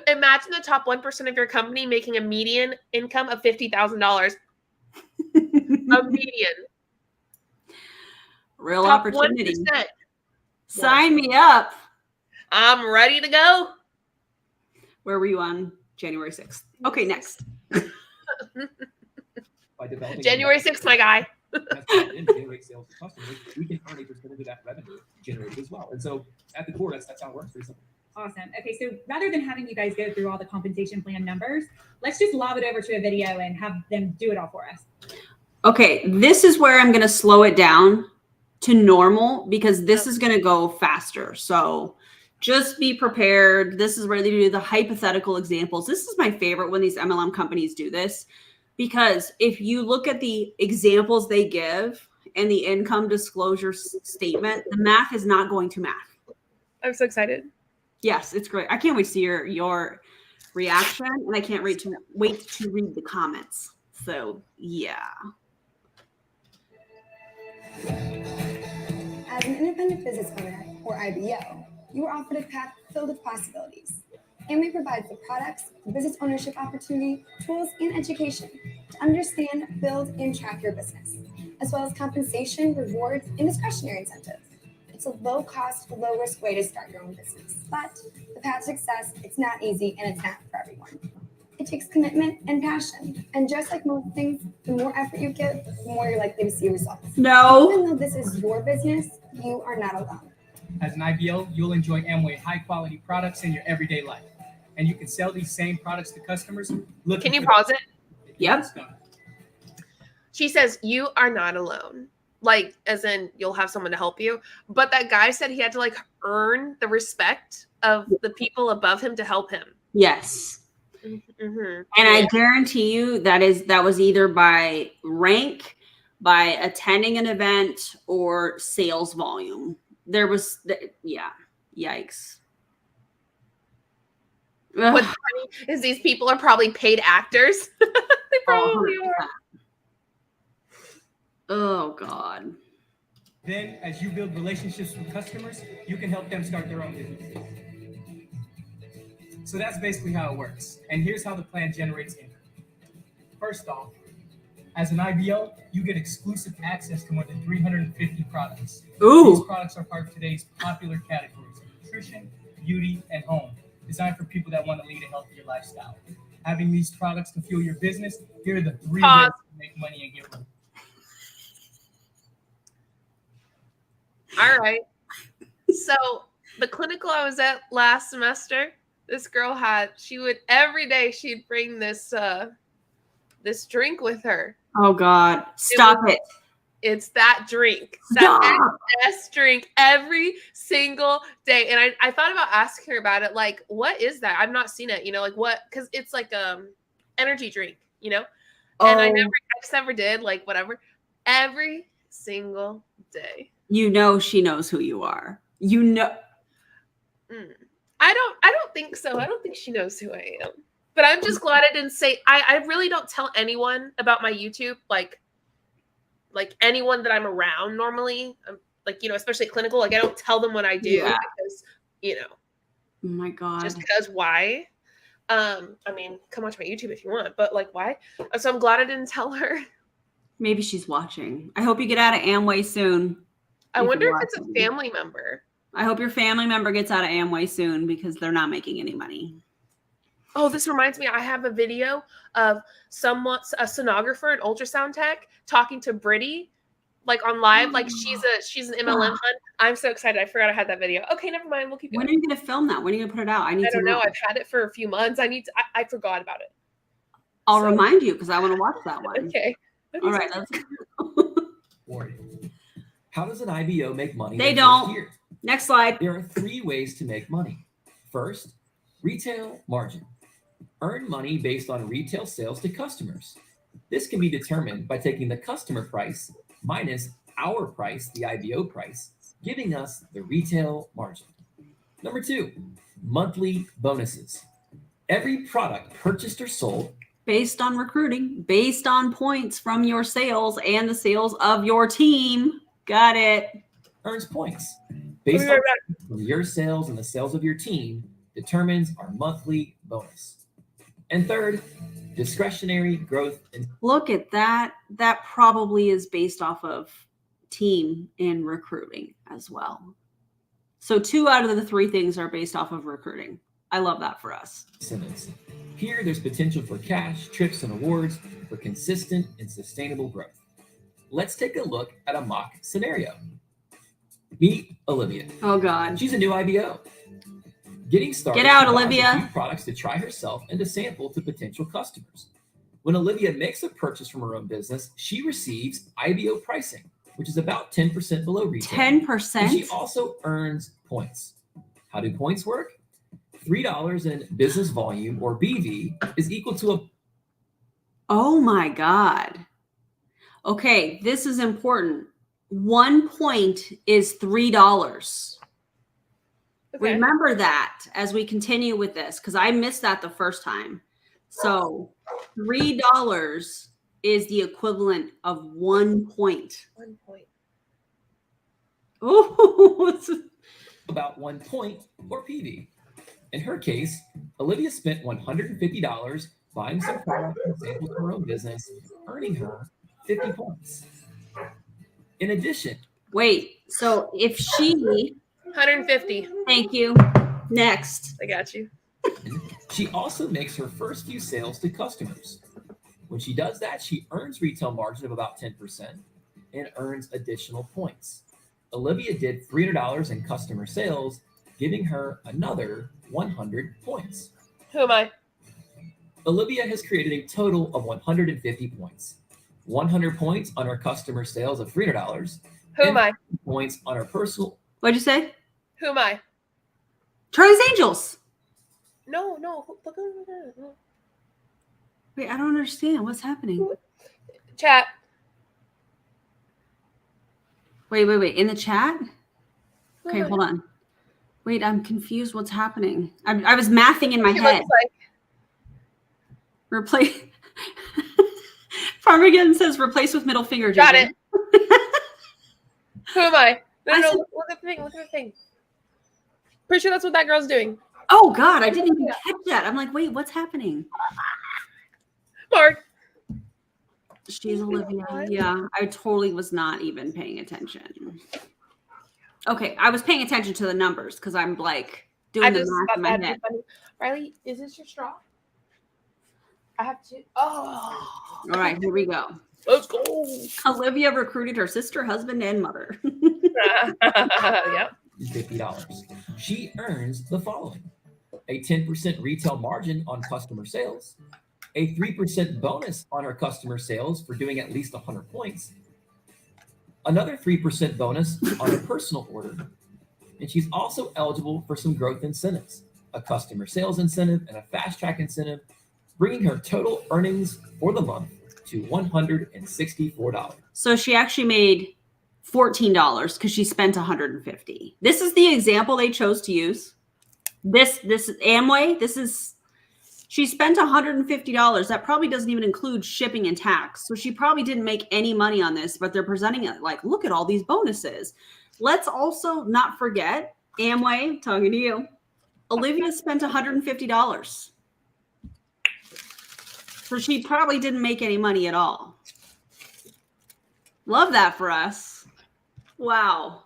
Imagine the top 1% of your company making a median income of $50,000. A median. Real top opportunity. 1%. Sign me up. I'm ready to go. Where were you on January 6th? Okay, next. January 6th, my guy. Generate sales to customers, we can earn a percentage of that revenue generated as well. And so at the core, that's how it works. Pretty simple. Awesome. Okay, so rather than having you guys go through all the compensation plan numbers, let's just lob it over to a video and have them do it all for us. Okay, this is where I'm going to slow it down to normal because this is going to go faster. So just be prepared. This is where they do the hypothetical examples. This is my favorite when these MLM companies do this. Because if you look at the examples they give and the income disclosure statement, the math is not going to math. I'm so excited. Yes, it's great. I can't wait to see your reaction, and I can't wait to read the comments. So, yeah. As an independent business owner, or IBO, you are offered a path filled with possibilities. Amway provides the products, business ownership opportunity, tools, and education to understand, build, and track your business, as well as compensation, rewards, and discretionary incentives. It's a low-cost, low-risk way to start your own business. But the path to success, it's not easy, and it's not for everyone. It takes commitment and passion. And just like most things, the more effort you give, the more you're likely to see results. No. Even though this is your business, you are not alone. As an IBO, you'll enjoy Amway high-quality products in your everyday life. And you can sell these same products to customers. Can you pause it? Yep. She says, you are not alone. Like, as in, you'll have someone to help you. But that guy said he had to, like, earn the respect of the people above him to help him. Yes. Mm-hmm. And I guarantee you that was either by rank, by attending an event, or sales volume. There was, yikes. What's funny is these people are probably paid actors. They probably are. Oh, God. Then, as you build relationships with customers, you can help them start their own business. So that's basically how it works. And here's how the plan generates income. First off, as an IBO, you get exclusive access to more than 350 products. Ooh. These products are part of today's popular categories of nutrition, beauty, and home, designed for people that want to lead a healthier lifestyle. Having these products to fuel your business, here are the 3 ways to make money and get rich. All right. So the clinical I was at last semester, this girl every day she'd bring this this drink with her. Oh, God. Stop it. It's that drink. That XS drink every single day. And I thought about asking her about it. Like, what is that? I've not seen it, like what? Because it's like energy drink, And I just never did, like whatever. Every single day. She knows who you are. I don't think so. I don't think she knows who I am. But I'm just glad I didn't say. I really don't tell anyone about my YouTube, like anyone that I'm around normally. Especially at clinical. Like I don't tell them what I do because Oh my God. just because why? I mean, come watch my YouTube if you want, but like why? So I'm glad I didn't tell her. Maybe she's watching. I hope you get out of Amway soon. I wonder if it's a family member. I hope your family member gets out of Amway soon because they're not making any money. Oh, this reminds me. I have a video of a sonographer, an ultrasound tech, talking to Brittany, like on live. Like she's an MLM hunt. I'm so excited. I forgot I had that video. Okay, never mind. We'll keep going. When are you going to film that? When are you going to put it out? I don't know. I've had it for a few months. I forgot about it. I'll remind you because I want to watch that one. Okay. All right. Let's go. How does an IBO make money? They don't. Next slide. There are 3 ways to make money. First, retail margin. Earn money based on retail sales to customers. This can be determined by taking the customer price minus our price, the IBO price, giving us the retail margin. Number 2, monthly bonuses. Every product purchased or sold based on recruiting, based on points from your sales and the sales of your team. Got it. Earns points. Based on your sales and the sales of your team determines our monthly bonus. And third, discretionary growth. Look at that. That probably is based off of team and recruiting as well. So 2 out of the 3 things are based off of recruiting. I love that for us. Here, there's potential for cash, trips, and awards for consistent and sustainable growth. Let's take a look at a mock scenario. Meet Olivia. Oh, God. She's a new IBO. Getting started, get out, she buys Olivia. A few products to try herself and to sample to potential customers. When Olivia makes a purchase from her own business, she receives IBO pricing, which is about 10% below retail. 10%? And she also earns points. How do points work? $3 in business volume, or BV, is equal to a... Oh my God. Okay, this is important. 1 point is $3. Okay. Remember that as we continue with this, because I missed that the first time. So $3 is the equivalent of 1 point. 1 point. Oh, about 1 point or PV. In her case, Olivia spent $150 buying some products and samples for her own business, earning her 50 points. In addition, wait, so if she 150. Thank you. Next. I got you. She also makes her first few sales to customers. When she does that, she earns retail margin of about 10% and earns additional points. Olivia did $300 in customer sales, giving her another 100 points. Who am I? Olivia has created a total of 150 points. 100 points on her customer sales of $300. Who am I? Points on her personal. What'd you say? Who am I? Charlie's Angels. No. Wait, I don't understand. What's happening? Chat. Wait. In the chat? Okay, hold on. Wait, I'm confused. What's happening? I was mathing in my head. Looks like Replace. Farmageddon says replace with middle finger. got JJ. it. Who am I? No, I no, said- look at the thing. Look at the thing. Pretty sure that's what that girl's doing. Oh God, I didn't even catch that. I'm like, wait, what's happening? Mark. She's Olivia. Yeah, I totally was not even paying attention. Okay, I was paying attention to the numbers because I'm like doing I the just math thought in my that'd head. be funny. Riley, is this your straw? I have to. Oh. All right, here we go. Let's go. Olivia recruited her sister, husband, and mother. Yep. $50. She earns the following: a 10% retail margin on customer sales, a 3% bonus on her customer sales for doing at least 100 points, another 3% bonus on her personal order, and she's also eligible for some growth incentives, a customer sales incentive and a fast track incentive, bringing her total earnings for the month to $164. So she actually made $14 because she spent $150. This is the example they chose to use. This is Amway. She spent $150. That probably doesn't even include shipping and tax. So she probably didn't make any money on this, but they're presenting it like, look at all these bonuses. Let's also not forget Amway, talking to you. Olivia spent $150. So she probably didn't make any money at all. Love that for us. Wow.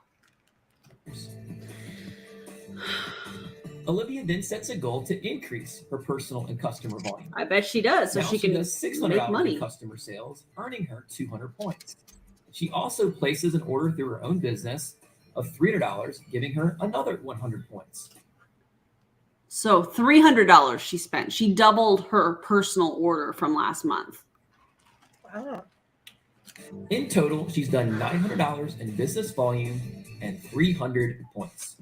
Olivia then sets a goal to increase her personal and customer volume. I bet she does. So Now she can does $600 make money. in customer sales, earning her 200 points. She also places an order through her own business of $300, giving her another 100 points. So $300 she spent. She doubled her personal order from last month. Wow. In total, she's done $900 in business volume and 300 points.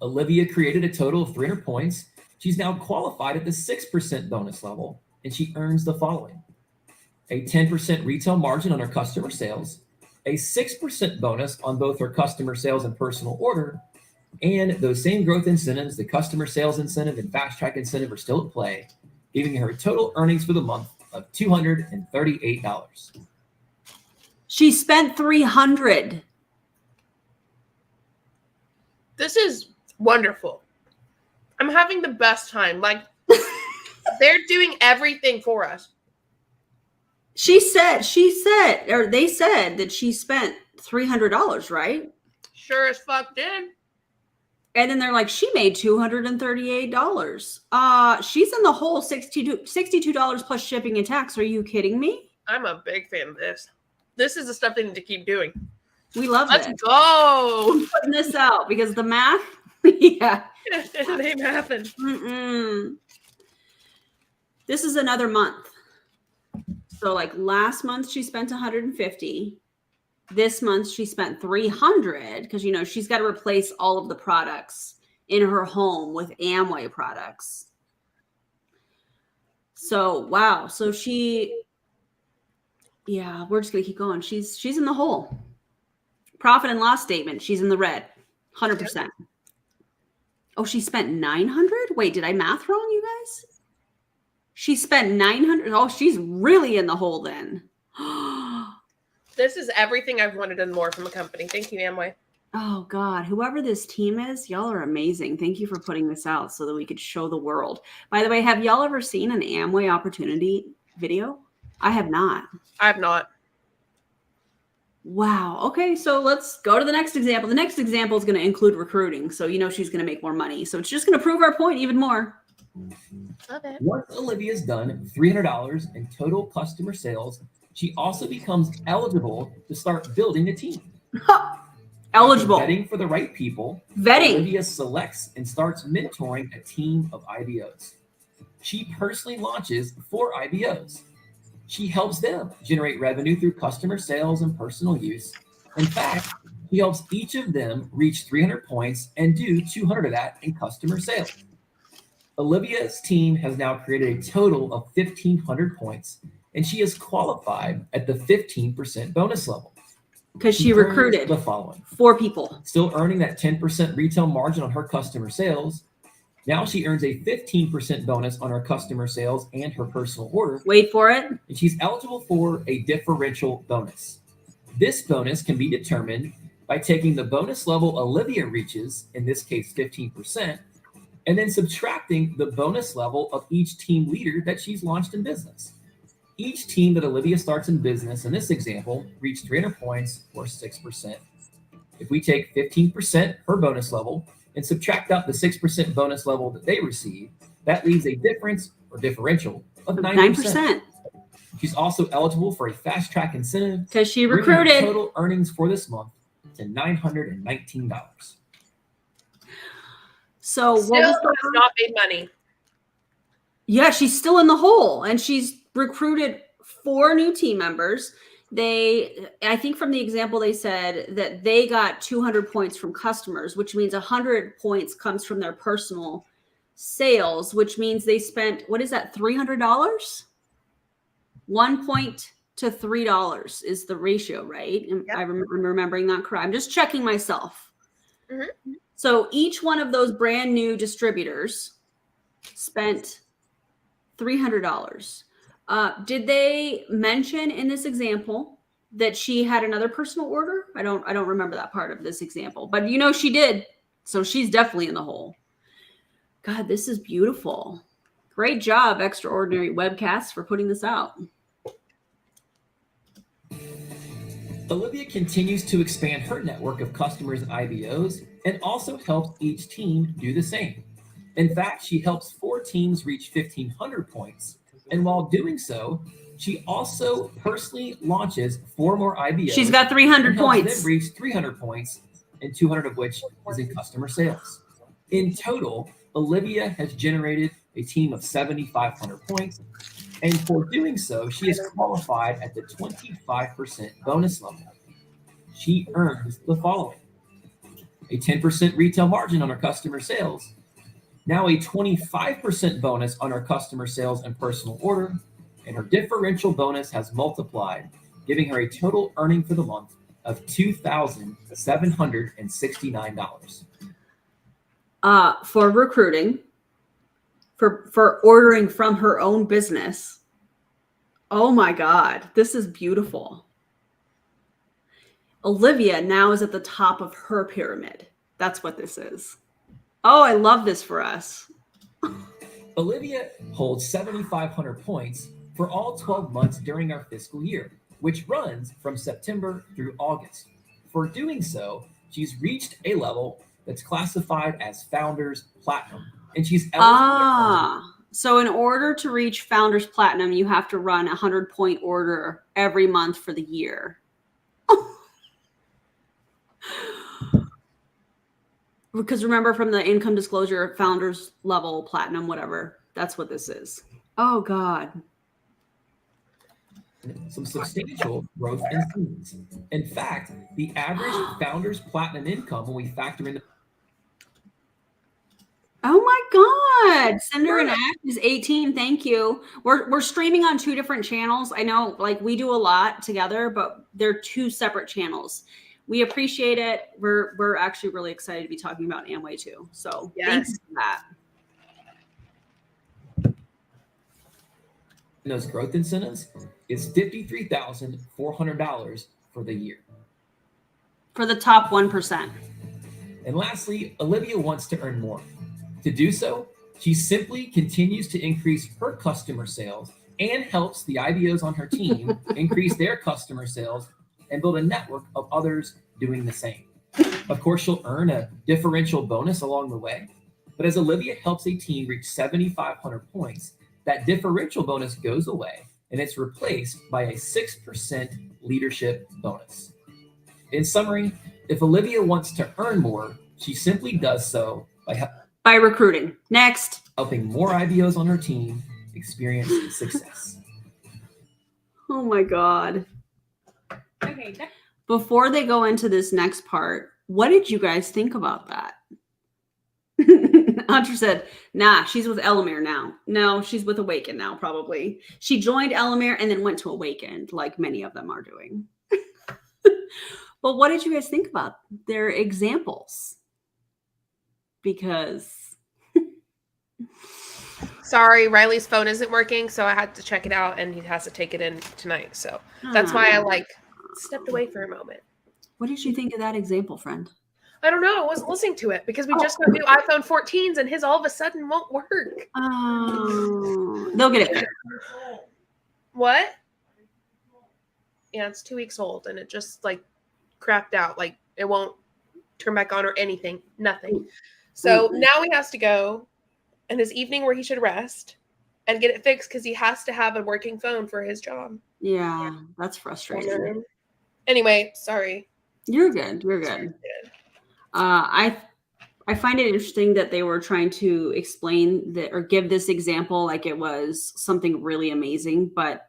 Olivia created a total of 300 points. She's now qualified at the 6% bonus level, and she earns the following: a 10% retail margin on her customer sales, a 6% bonus on both her customer sales and personal order, and those same growth incentives, the customer sales incentive and fast track incentive, are still at play, giving her total earnings for the month of $238. She spent $300. This is wonderful. I'm having the best time. Like, they're doing everything for us. They said that she spent $300, right? Sure as fuck did. And then they're like, she made $238. She's in the whole $62 plus shipping and tax. Are you kidding me? I'm a big fan of this. This is the stuff they need to keep doing. We love Let's it. go. Putting this out because the math, yeah. It ain't happen. This is another month. So like last month she spent $150. This month she spent $300 because she's got to replace all of the products in her home with Amway products. So wow. So we're just gonna keep going. She's in the hole. Profit and loss statement. She's in the red, 100%. Oh, she spent $900. Wait, did I math wrong, you guys? She spent $900. Oh, she's really in the hole then. This is everything I've wanted and more from a company. Thank you, Amway. Oh God, whoever this team is, y'all are amazing. Thank you for putting this out so that we could show the world. By the way, have y'all ever seen an Amway opportunity video? I have not. I have not. Wow. Okay, so let's go to the next example. The next example is going to include recruiting. So she's going to make more money. So it's just going to prove our point even more. Love it. Once Olivia's done $300 in total customer sales, she also becomes eligible to start building a team. Eligible. After vetting for the right people, Vetting. Olivia selects and starts mentoring a team of IBOs. She personally launches 4 IBOs. She helps them generate revenue through customer sales and personal use. In fact, she helps each of them reach 300 points and do 200 of that in customer sales. Olivia's team has now created a total of 1,500 points, and she is qualified at the 15% bonus level. Because she earns recruited the following. 4 people. Still earning that 10% retail margin on her customer sales. Now she earns a 15% bonus on her customer sales and her personal order. Wait for it. And she's eligible for a differential bonus. This bonus can be determined by taking the bonus level Olivia reaches, in this case 15%, and then subtracting the bonus level of each team leader that she's launched in business. Each team that Olivia starts in business, in this example, reached 300 points or 6%. If we take 15%, her bonus level, and subtract out the 6% bonus level that they receive, that leaves a difference or differential of 9%. She's also eligible for a fast track incentive because she bringing her recruited. total earnings for this month to $919. So what Still was has not made money. Yeah, she's still in the hole, and she's recruited 4 new team members. I think from the example, they said that they got 200 points from customers, which means 100 points comes from their personal sales, which means they spent, what is that, $300? 1 point to $3 is the ratio, right? And Yep. I'm remembering that correct. I'm just checking myself. Mm-hmm. So each one of those brand new distributors spent $300. Did they mention in this example that she had another personal order? I don't remember that part of this example, but she did. So she's definitely in the hole. God, this is beautiful. Great job, Extraordinary Webcasts, for putting this out. Olivia continues to expand her network of customers and IBOs and also helps each team do the same. In fact, she helps 4 teams reach 1,500 points. And while doing so, she also personally launches 4 more IBOs. She's got 300 and helps points. them reach 300 points, and 200 of which is in customer sales. In total, Olivia has generated a team of 7,500 points. And for doing so, she is qualified at the 25% bonus level. She earns the following: a 10% retail margin on her customer sales, now a 25% bonus on her customer sales and personal order, and her differential bonus has multiplied, giving her a total earning for the month of $2,769. For recruiting, for ordering from her own business. Oh my God, this is beautiful. Olivia now is at the top of her pyramid. That's what this is. Oh, I love this for us. Olivia holds 7,500 points for all 12 months during our fiscal year, which runs from September through August. For doing so, she's reached a level that's classified as Founders Platinum, and she's eligible. So in order to reach Founders Platinum, you have to run a 100-point order every month for the year. Because remember, from the income disclosure, Founders level, Platinum, whatever, that's what this is. Oh God. Some substantial growth in fees. In fact, the average Founders Platinum income, when we factor in the Oh my God. Cinder and Act is 18. Thank you. We're streaming on 2 different channels. I know, like, we do a lot together, but they're 2 separate channels. We appreciate it. We're actually really excited to be talking about Amway too. So thanks for that. those growth incentives is $53,400 for the year. For the top 1%. And lastly, Olivia wants to earn more. To do so, she simply continues to increase her customer sales and helps the IBOs on her team increase their customer sales and build a network of others doing the same. Of course, she'll earn a differential bonus along the way, but as Olivia helps a team reach 7,500 points, that differential bonus goes away and it's replaced by a 6% leadership bonus. In summary, if Olivia wants to earn more, she simply does so by recruiting. Next. Helping more IBOs on her team experience success. Oh my God. Okay. Before they go into this next part, what did you guys think about that? Hunter said, nah, she's with Elamir now. No, she's with Awaken now, probably. She joined Elamir and then went to Awakened, like many of them are doing. But what did you guys think about their examples? Because Sorry, Riley's phone isn't working, so I had to check it out, and he has to take it in tonight. So that's why I stepped away for a moment. What did you think of that example, friend? I don't know. I wasn't listening to it because we just got new iPhone 14s, and his all of a sudden won't work. Oh, they'll get it fixed. What? Yeah, it's 2 weeks old, and it just crapped out. Like it won't turn back on or anything. Nothing. So now he has to go in his evening where he should rest and get it fixed because he has to have a working phone for his job. Yeah, that's frustrating. Anyway, sorry. You're good. You're good. I find it interesting that they were trying to explain that or give this example like it was something really amazing, but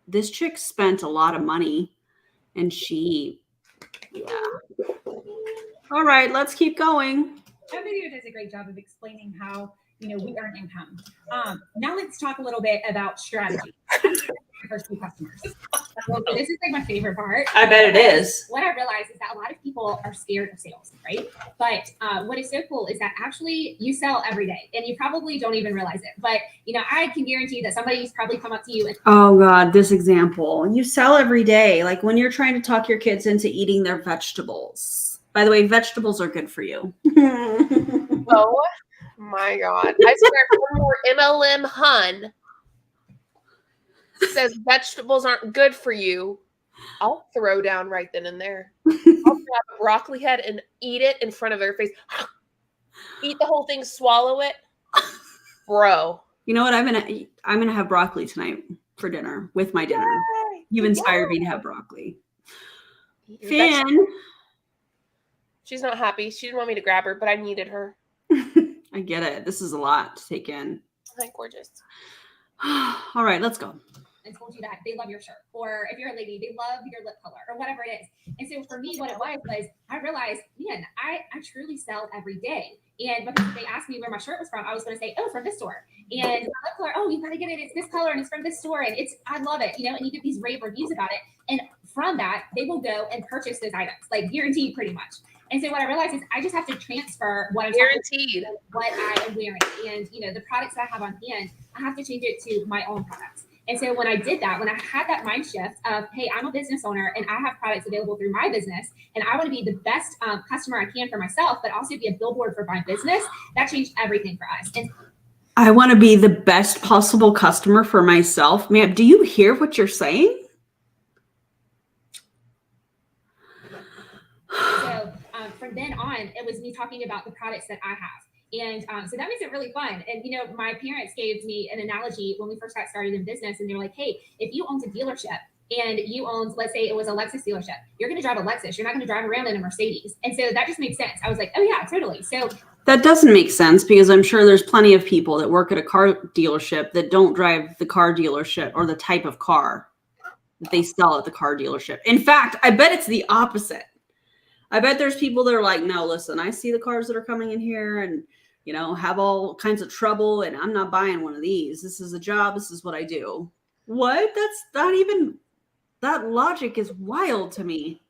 this chick spent a lot of money and All right, let's keep going. That video does a great job of explaining how, we earn income. Now let's talk a little bit about strategy. First few customers. This is my favorite part. I bet it is. What I realized is that a lot of people are scared of sales, right? But what is so cool is that actually you sell every day, and you probably don't even realize it. But I can guarantee that somebody's probably come up to you. Oh God, this example. You sell every day, like when you're trying to talk your kids into eating their vegetables. By the way, vegetables are good for you. Oh my God! I swear, if one more MLM hun says vegetables aren't good for you, I'll throw down right then and there. I'll grab a broccoli head and eat it in front of their face. Eat the whole thing, swallow it, bro. You know what? I'm gonna have broccoli tonight for dinner with my dinner. Yay! You've inspired me to have broccoli. Fan. Fan. She's not happy. She didn't want me to grab her, but I needed her. I get it. This is a lot to take in. Hi, gorgeous. All right, let's go. And told you that they love your shirt, or if you're a lady, they love your lip color, or whatever it is. And so for me, what it was I realized, man, I truly sell every day. And because if they asked me where my shirt was from, I was going to say, oh, from this store. And my lip color, oh, you got to get it. It's this color and it's from this store. And I love it, and you get these rave reviews about it. And from that, they will go and purchase those items, like guaranteed pretty much. And so what I realized is I just have to transfer what I'm guaranteed, what I am wearing. And, the products that I have on hand, I have to change it to my own products. And so when I did that, when I had that mind shift of, hey, I'm a business owner and I have products available through my business, and I want to be the best customer I can for myself, but also be a billboard for my business, that changed everything for us. And I want to be the best possible customer for myself. Ma'am, do you hear what you're saying? So from then on, it was me talking about the products that I have. And so that makes it really fun. And, my parents gave me an analogy when we first got started in business. And they were like, hey, if you owned a dealership and you owned, let's say it was a Lexus dealership, you're going to drive a Lexus. You're not going to drive around in a Mercedes. And so that just makes sense. I was like, oh, yeah, totally. So that doesn't make sense because I'm sure there's plenty of people that work at a car dealership that don't drive the car dealership or the type of car that they sell at the car dealership. In fact, I bet it's the opposite. I bet there's people that are like, no, listen, I see the cars that are coming in here and, have all kinds of trouble and I'm not buying one of these. This is a job. This is what I do. What? That's not even, that logic is wild to me.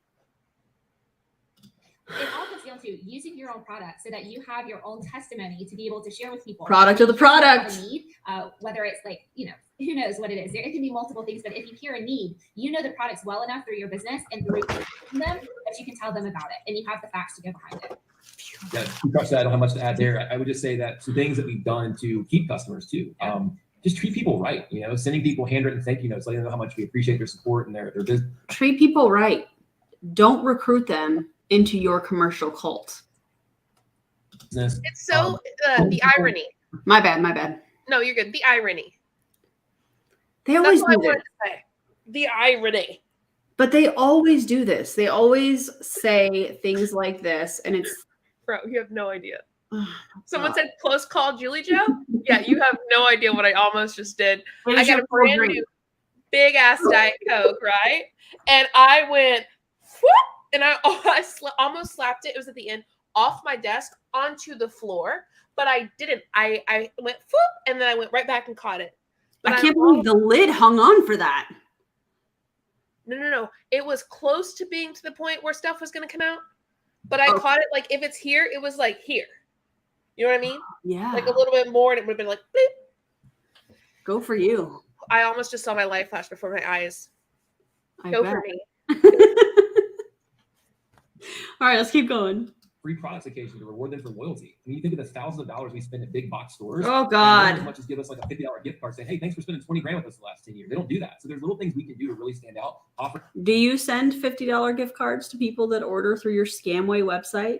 It all comes down to using your own product so that you have your own testimony to be able to share with people. Product of the product. Need, whether it's who knows what it is. It can be multiple things, but if you hear a need, the products well enough through your business and through them that you can tell them about it and you have the facts to go behind it. Yeah, I don't have much to add there. I would just say that some things that we've done to keep customers too. Just treat people right. Sending people handwritten thank you notes, letting them know how much we appreciate their support and their business. Treat people right. Don't recruit them into your commercial cult. It's so the irony. My bad. No, you're good. The irony. They always That's what do I wanted to say. The irony. But they always do this. They always say things like this, and it's. Bro, you have no idea. Someone said close call, JulieJo. Yeah, you have no idea what I almost just did. I got a brand new big ass Diet Coke, right? And I went, whoop, and I almost slapped it. It was at the end, off my desk onto the floor. but I didn't. I went whoop, and then I went right back and caught it. But I can't believe the lid hung on for that. No. It was close to being to the point where stuff was going to come out, but I caught it like if it's here, it was like here. You know what I mean? Yeah. Like a little bit more, and it would have been like, bleep. Go for you. I almost just saw my life flash before my eyes. Go for me. All right, let's keep going. Free products occasionally to reward them for loyalty. I mean, you think of the thousands of dollars we spend at big box stores. Oh God! As much as give us like a $50 gift card, saying, "Hey, thanks for spending 20 grand with us the last 10 years." They don't do that. So there's little things we can do to really stand out. Do you send $50 gift cards to people that order through your Scamway website?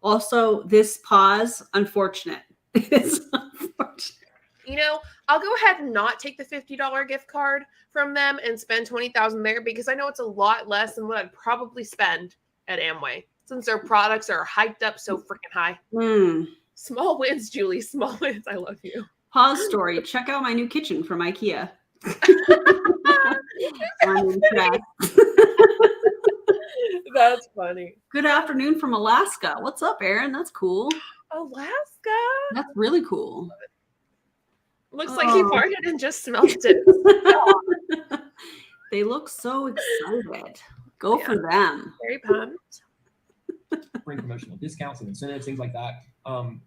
Also, this pause, unfortunate. It's unfortunate. You know, I'll go ahead and not take the $50 gift card from them and spend $20,000 there because I know it's a lot less than what I'd probably spend at Amway since their products are hyped up so freaking high. Small wins, Julie. Small wins. I love you. Pause story. Check out my new kitchen from IKEA. I'm impressed. That's funny. Good afternoon from Alaska. What's up, Aaron? That's cool. Alaska. That's really cool. Looks like he farted and just smelled it. They look so excited. Go for them. Very pumped. Bring promotional discounts and incentives, things like that.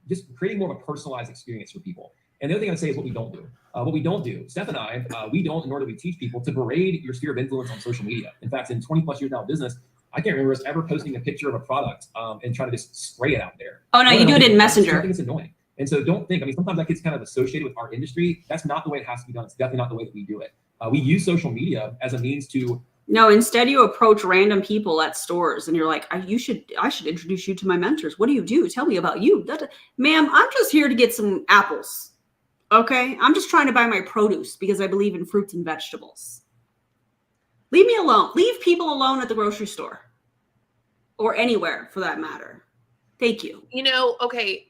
Just creating more of a personalized experience for people. And the other thing I'd say is what we don't do. What we don't do, Steph and I, we don't, nor do we teach people to berate your sphere of influence on social media. In fact, in 20 plus years now of business, I can't remember us ever posting a picture of a product and trying to just spray it out there. Oh, no, you do it in Messenger. I think it's annoying. And so don't think, I mean, sometimes that gets kind of associated with our industry. That's not the way it has to be done. It's definitely not the way that we do it. We use social media as a means to. No, instead you approach random people at stores and you're like, I should introduce you to my mentors. What do you do? Tell me about you. Ma'am, I'm just here to get some apples. Okay. I'm just trying to buy my produce because I believe in fruits and vegetables. Leave me alone. Leave people alone at the grocery store or anywhere for that matter. Thank you. You know, okay.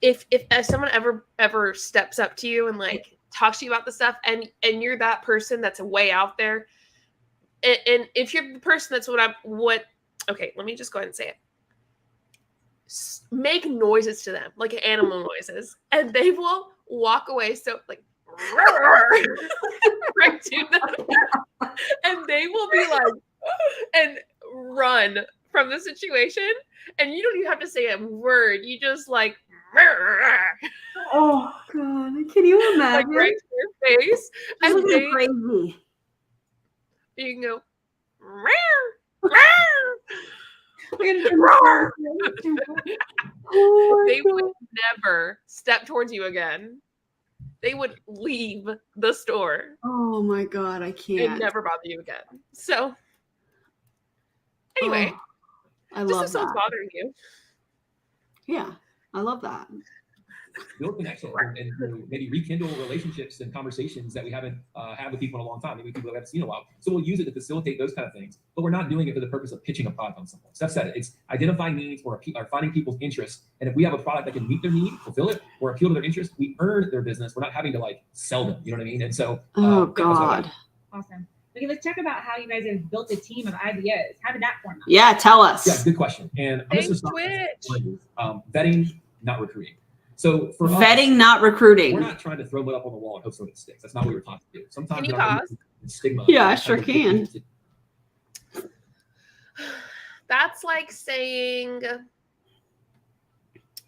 If someone ever steps up to you and like talks to you about the stuff and you're that person that's way out there, and if you're the person that's okay, let me just go ahead and say it. Make noises to them, like animal noises, and they will walk away. So like, right to them, and they will be like, and run from the situation, and you don't even have to say a word. You just like, oh God, can you imagine? Like right to your face, and they crazy. You can go, they would never step towards you again. They would leave the store. Oh my God, I can't. And never bother you again. So anyway, I love if someone's bothering you. Yeah, I love that. Build connection and maybe rekindle relationships and conversations that we haven't had with people in a long time, maybe people we haven't seen in a while. So we'll use it to facilitate those kind of things, but we're not doing it for the purpose of pitching a product on someone. Steph said it. It's identifying needs or finding people's interests. And if we have a product that can meet their need, fulfill it, or appeal to their interest, we earn their business. We're not having to like sell them. You know what I mean? And so, oh God. Awesome. Okay, let's talk about how you guys have built a team of IBOs. How did that form out? Yeah, tell us. Yeah, good question. And I'm Thanks, just Twitch. Vetting, not recruiting. So for vetting, us, not recruiting. We're not trying to throw it up on the wall and hope so it sticks. That's not what we're taught to do. Sometimes can you pause? Stigma. Yeah, I sure can. That's like saying,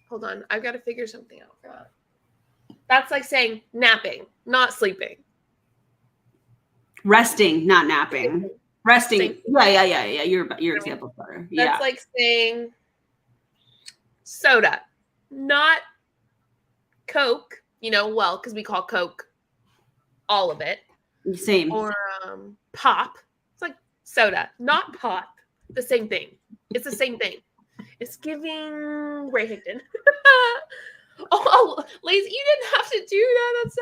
hold on, I've got to figure something out for that. That's like saying napping, not sleeping. Resting, not napping. Resting. Yeah. Your example's better. Yeah. That's like saying soda, not Coke, because we call Coke all of it. Same. Or pop. It's like soda, not pop. The same thing. It's the same thing. It's giving Ray Hickson. Oh, ladies, you didn't have to do that. That's so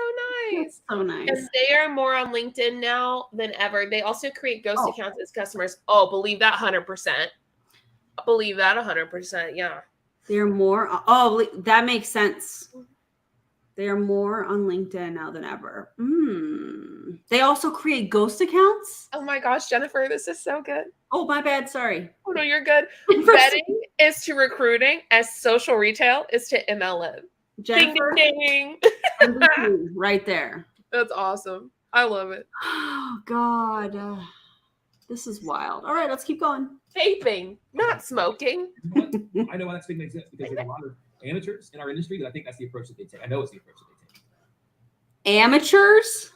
nice. That's so nice. And they are more on LinkedIn now than ever. They also create ghost accounts as customers. Oh, believe that 100%. Believe that 100%. Yeah. They're more. Oh, that makes sense. They are more on LinkedIn now than ever. They also create ghost accounts. Oh my gosh, Jennifer, this is so good. Oh, my bad. Sorry. Oh no, you're good. Vetting is to recruiting as social retail is to MLM. Jennifer, Ding, ding, ding. MVP right there. That's awesome. I love it. Oh, God. This is wild. All right, let's keep going. Vaping, not smoking. I know why that stigma exists because there's a lot of amateurs in our industry that I think that's the approach that they take. I know it's the approach that they take. Amateurs?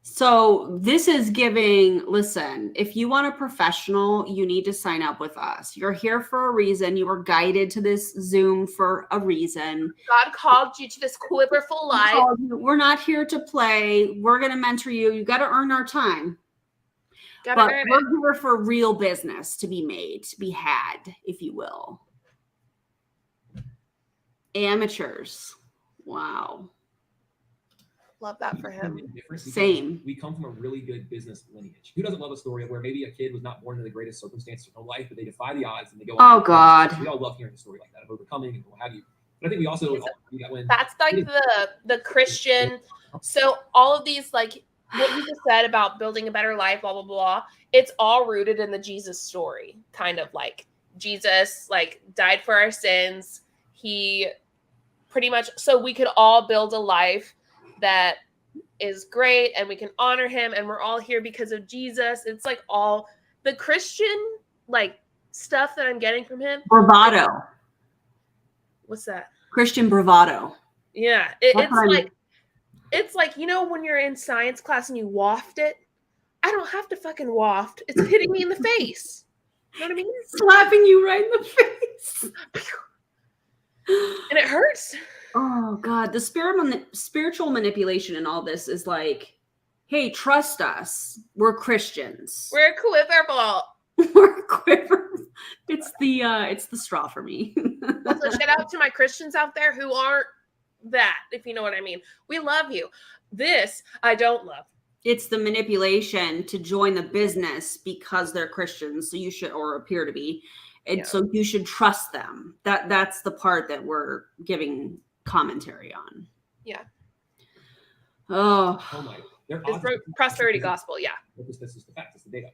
So this is giving, listen, if you want a professional, you need to sign up with us. You're here for a reason. You were guided to this Zoom for a reason. God called you to this quiverful life. We're not here to play. We're going to mentor you. You got to earn our time. But we're here for real business to be made, to be had, if you will. Amateurs. Wow. Love that for him. Same. We come from a really good business lineage. Who doesn't love a story of where maybe a kid was not born into the greatest circumstances of life, but they defy the odds and they go on. Oh, God. We all love hearing a story like that of overcoming and what have you. But I think we also that's like the Christian. So all of these, like what you just said about building a better life, blah, blah, blah, it's all rooted in the Jesus story. Kind of like Jesus like died for our sins. He pretty much, so we could all build a life that is great and we can honor him and we're all here because of Jesus. It's like all the Christian like stuff that I'm getting from him. Bravado. What's that? Christian bravado. Yeah. It's like, you know, when you're in science class and you waft it, I don't have to fucking waft. It's hitting me in the face. You know what I mean? Slapping you right in the face. And it hurts. Oh, God. The spiritual manipulation in all this is like, hey, trust us. We're Christians. We're quiverful. We're quiver. It's the straw for me. Also, shout out to my Christians out there who aren't that, if you know what I mean. We love you. This I don't love. It's the manipulation to join the business because they're Christians. So you should, or appear to be. And so you should trust them. That's the part that we're giving commentary on. Yeah. Oh my. It's prosperity gospel. Yeah. This is the fact. It's the data.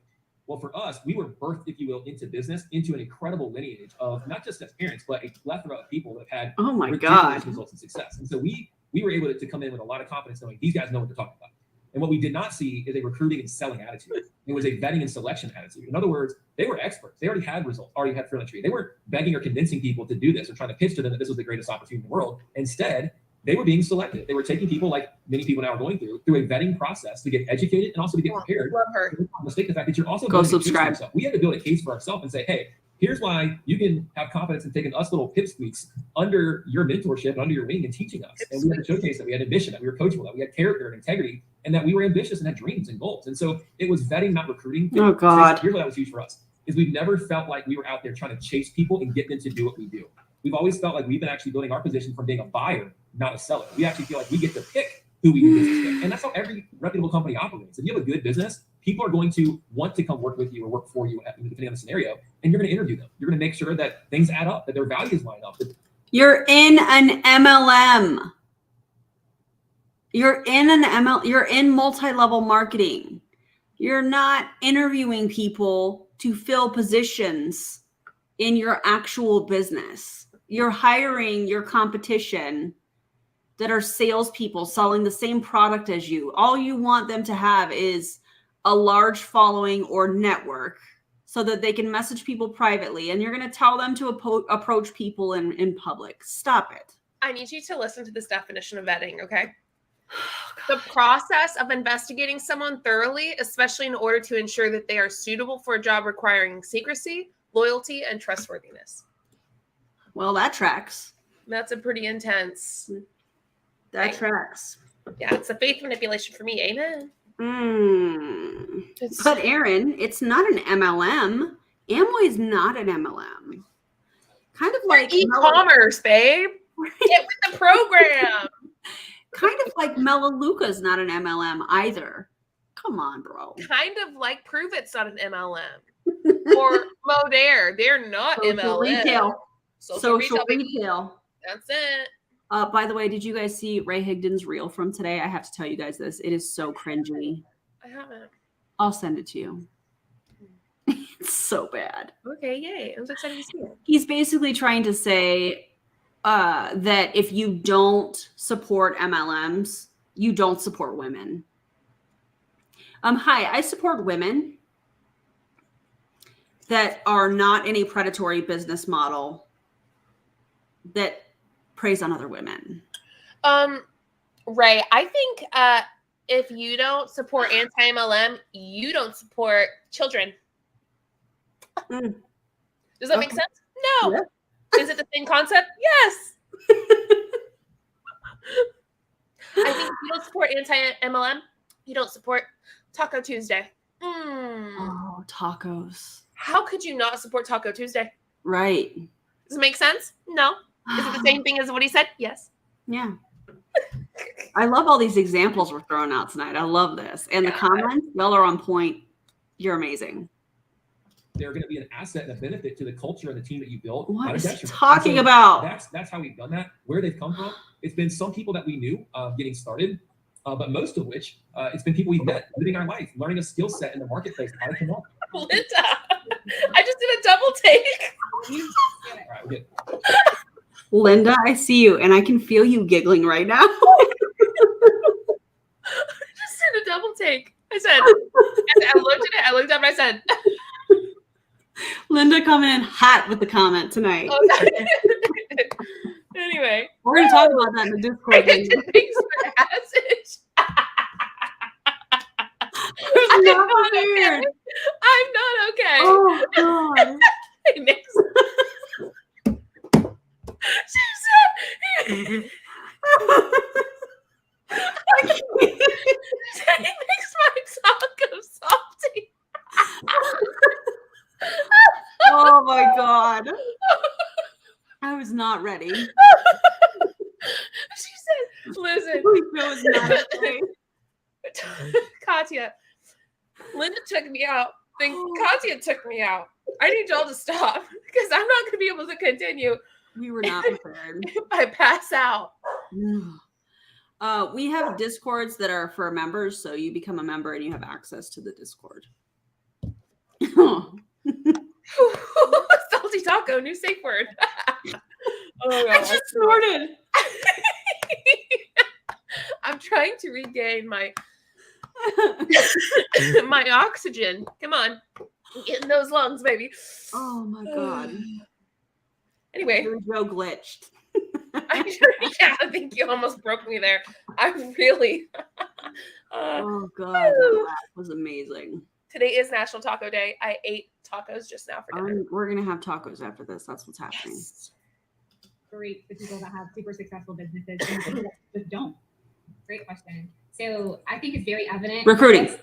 Well, for us, we were birthed, if you will, into business, into an incredible lineage of not just as parents, but a plethora of people that had ridiculous results and success. And so we were able to come in with a lot of confidence, knowing these guys know what they're talking about. And what we did not see is a recruiting and selling attitude. It was a vetting and selection attitude. In other words, they were experts. They already had results, already had freelancing. They weren't begging or convincing people to do this or trying to pitch to them that this was the greatest opportunity in the world. Instead, they were being selected. They were taking people, like many people now are going through a vetting process to get educated and also to get prepared. Love her. Mistake the fact that you're also go subscribe. We had to build a case for ourselves and say, hey, here's why you can have confidence in taking us little pipsqueaks under your mentorship and under your wing and teaching us. And we had to showcase that we had ambition, that we were coachable, that we had character and integrity, and that we were ambitious and had dreams and goals. And so it was vetting, not recruiting. Oh, God. Here's what that was huge for us, is we've never felt like we were out there trying to chase people and get them to do what we do. We've always felt like we've been actually building our position from being a buyer, not a seller. We actually feel like we get to pick who we do business with. And that's how every reputable company operates. If you have a good business, people are going to want to come work with you or work for you, depending on the scenario, and you're going to interview them. You're going to make sure that things add up, that their values line up. You're in an MLM. You're in multi-level marketing. You're not interviewing people to fill positions in your actual business. You're hiring your competition that are salespeople selling the same product as you. All you want them to have is a large following or network so that they can message people privately. And you're going to tell them to approach people in public. Stop it. I need you to listen to this definition of vetting, okay? The process of investigating someone thoroughly, especially in order to ensure that they are suitable for a job requiring secrecy, loyalty, and trustworthiness. Well, that tracks. That's a pretty intense. That tracks. Yeah, it's a faith manipulation for me. Amen. But Aaron, it's not an MLM. Amway's not an MLM. Kind of like e-commerce, babe. Get with the program. Kind of like Melaleuca's not an MLM either. Come on, bro. Kind of like Prove It's not an MLM. Or Modere. They're not Social MLM. Retail. Social retail. That's it. By the way, did you guys see Ray Higdon's reel from today? I have to tell you guys this. It is so cringy. I haven't. I'll send it to you. It's so bad. Okay, yay. I'm so excited to see it. He's basically trying to say that if you don't support MLMs, you don't support women. Hi, I support women that are not in a predatory business model that preys on other women. Ray, I think if you don't support anti-MLM, you don't support children. Mm. Does that make sense? No. Yeah. Is it the same concept? Yes. I think if you don't support anti-MLM, you don't support Taco Tuesday. Oh, tacos. How could you not support Taco Tuesday? Right. Does it make sense? No. Is it the same thing as what he said? Yes. Yeah. I love all these examples we're throwing out tonight. I love this. And the comments, y'all are on point. You're amazing. They're going to be an asset and a benefit to the culture and the team that you built. What not a is he detriment. talking So about? That's how we've done that. Where they've come from, it's been some people that we knew getting started, but most of which it's been people we've met living our life, learning a skill set in the marketplace, how to come up. Linda, I just did a double take. All right, we're good. Linda, I see you, and I can feel you giggling right now. I just did a double take. I said, I looked at it, I looked up, and I said, Linda coming in hot with the comment tonight. oh, no. Anyway. We're going to talk about that in the Discord. Thanks for the message. It's not weird. I'm not okay. Oh, God. Hey, Nick. She said, he makes my taco salty. Oh, my God. I was not ready. She said, listen. Joe is not okay. Katya, Linda took me out. Then Katya took me out. I need y'all to stop because I'm not going to be able to continue. We were not prepared. If I pass out. We have Discords that are for members, so you become a member and you have access to the Discord. Salty taco, new safe word. Oh, I just snorted. I'm trying to regain my my oxygen. Come on. Get in those lungs, baby. Oh my God. Anyway. Joe glitched. Yeah, I think you almost broke me there. I really oh God, that laugh was amazing. Today is National Taco Day. I ate tacos just now for dinner. We're gonna have tacos after this. That's what's happening. Yes. Great for people that have super successful businesses and people that just don't. Great question. So I think it's very evident. Recruiting.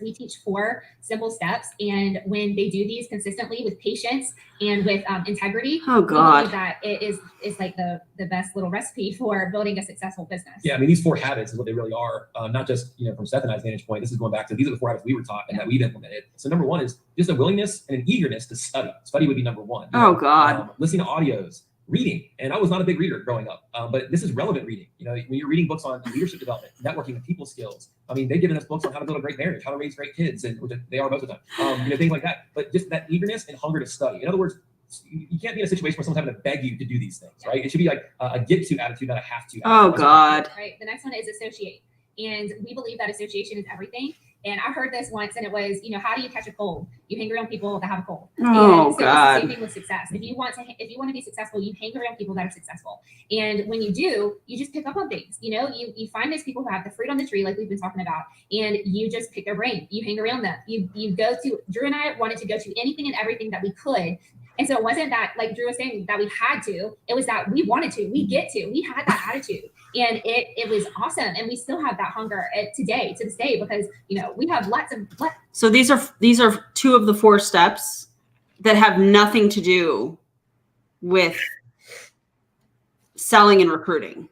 We teach 4 simple steps, and when they do these consistently with patience and with integrity, oh God, that it's like the best little recipe for building a successful business. Yeah, I mean, these 4 habits is what they really are. Not just from Steph and I's vantage point. This is going back to these are the 4 habits we were taught and that we've implemented. So number 1 is just a willingness and an eagerness to study. Study would be number 1. Oh God, listening to audios. Reading, and I was not a big reader growing up, but this is relevant reading. When you're reading books on leadership development, networking, and people skills. I mean, they've given us books on how to build a great marriage, how to raise great kids, and which they are most of the time. Things like that. But just that eagerness and hunger to study. In other words, you can't be in a situation where someone's having to beg you to do these things, right? It should be like a get-to attitude, not a have-to. Oh God. Right. The next one is associate, and we believe that association is everything. And I heard this once, and it was, how do you catch a cold? You hang around people that have a cold. Oh, and so God. It's the same thing with success. If you want to be successful, you hang around people that are successful. And when you do, you just pick up on things. You find those people who have the fruit on the tree, like we've been talking about, and you just pick their brain. You hang around them. You go to. Drew and I wanted to go to anything and everything that we could. And so it wasn't that, like Drew was saying, that we had to. It was that we wanted to. We get to. We had that attitude. And it was awesome. And we still have that hunger to this day, because, we have lots of. So these are 2 of the 4 steps that have nothing to do with selling and recruiting.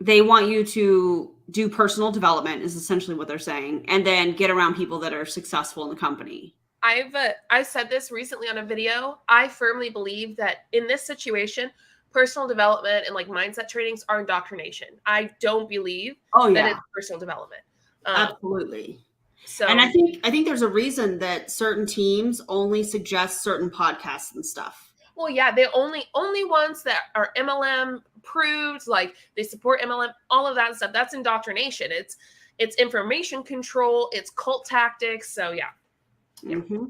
They want you to do personal development is essentially what they're saying. And then get around people that are successful in the company. I said this recently on a video. I firmly believe that in this situation, personal development and like mindset trainings are indoctrination. I don't believe Oh that yeah, it's personal development. absolutely. So, And I think there's a reason that certain teams only suggest certain podcasts and stuff. well, yeah, they only ones that are MLM approved, like they support MLM, all of that stuff. That's indoctrination. It's information control. It's cult tactics. So yeah. Mm-hmm.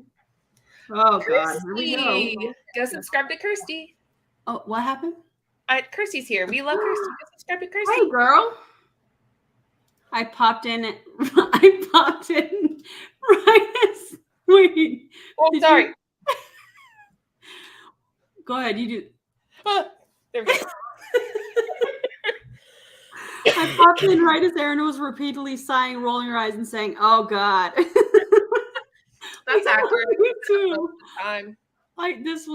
Oh God, here we Kirsty. go. Go subscribe to Kirsty. Oh, what happened? Kirsty's here. We love Kirsty. Go subscribe to Kirsty. Hey, girl. I popped in. I popped in right as. Wait. Oh, did sorry. you- Go ahead. You do. There we go. I popped in right as Erin was repeatedly sighing, rolling her eyes, and saying, "Oh God." That's accurate. Me too. Time. Like this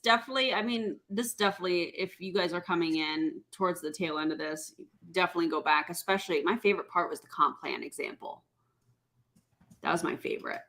definitely, if you guys are coming in towards the tail end of this, definitely go back. Especially my favorite part was the comp plan example. That was my favorite.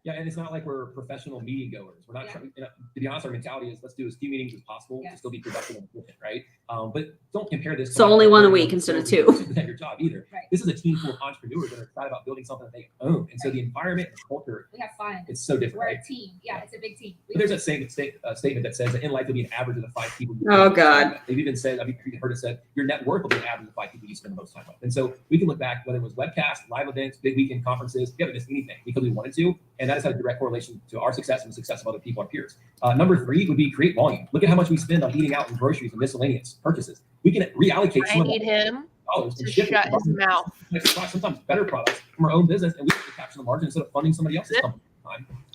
Yeah, and it's not like we're professional meeting goers. We're not trying, to be honest, our mentality is let's do as few meetings as possible to still be productive and efficient, right? But don't compare this. So only one a week instead of two. At your job either. Right. This is a team full of entrepreneurs that are excited about building something that they own. And so the environment and culture, We have fun. it's so different, We're right? a team. Yeah, it's a big team. But there's that statement that says that in life you'll be an average of the 5 people. Oh, God. They've even said, I've heard it said, your net worth will be an average of the 5 people you spend the most time with. And so we can look back, whether it was webcasts, live events, big weekend conferences, we haven't missed anything because we wanted to. And that has had a direct correlation to our success and the success of other people, our peers. Number 3 would be create volume. Look at how much we spend on eating out and groceries and miscellaneous purchases. We can reallocate I some need him dollars to and ship shut it his mouth. sometimes better products from our own business, and we can capture the margin instead of funding somebody else's company.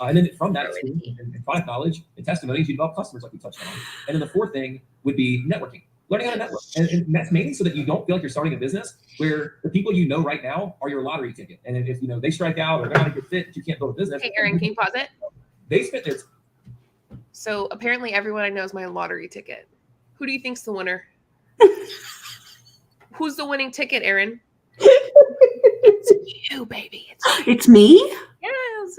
And then from that experience and product knowledge and testimonies, you develop customers like we touched on. And then the 4th thing would be networking. Learning how to network. And that's mainly so that you don't feel like you're starting a business where the people you know right now are your lottery ticket. And if they strike out or they're not a good fit, you can't build a business. Hey, Aaron, can you pause it? They spent their So apparently everyone I know is my lottery ticket. Who do you think's the winner? Who's the winning ticket, Aaron? It's you, baby. It's me? Yes.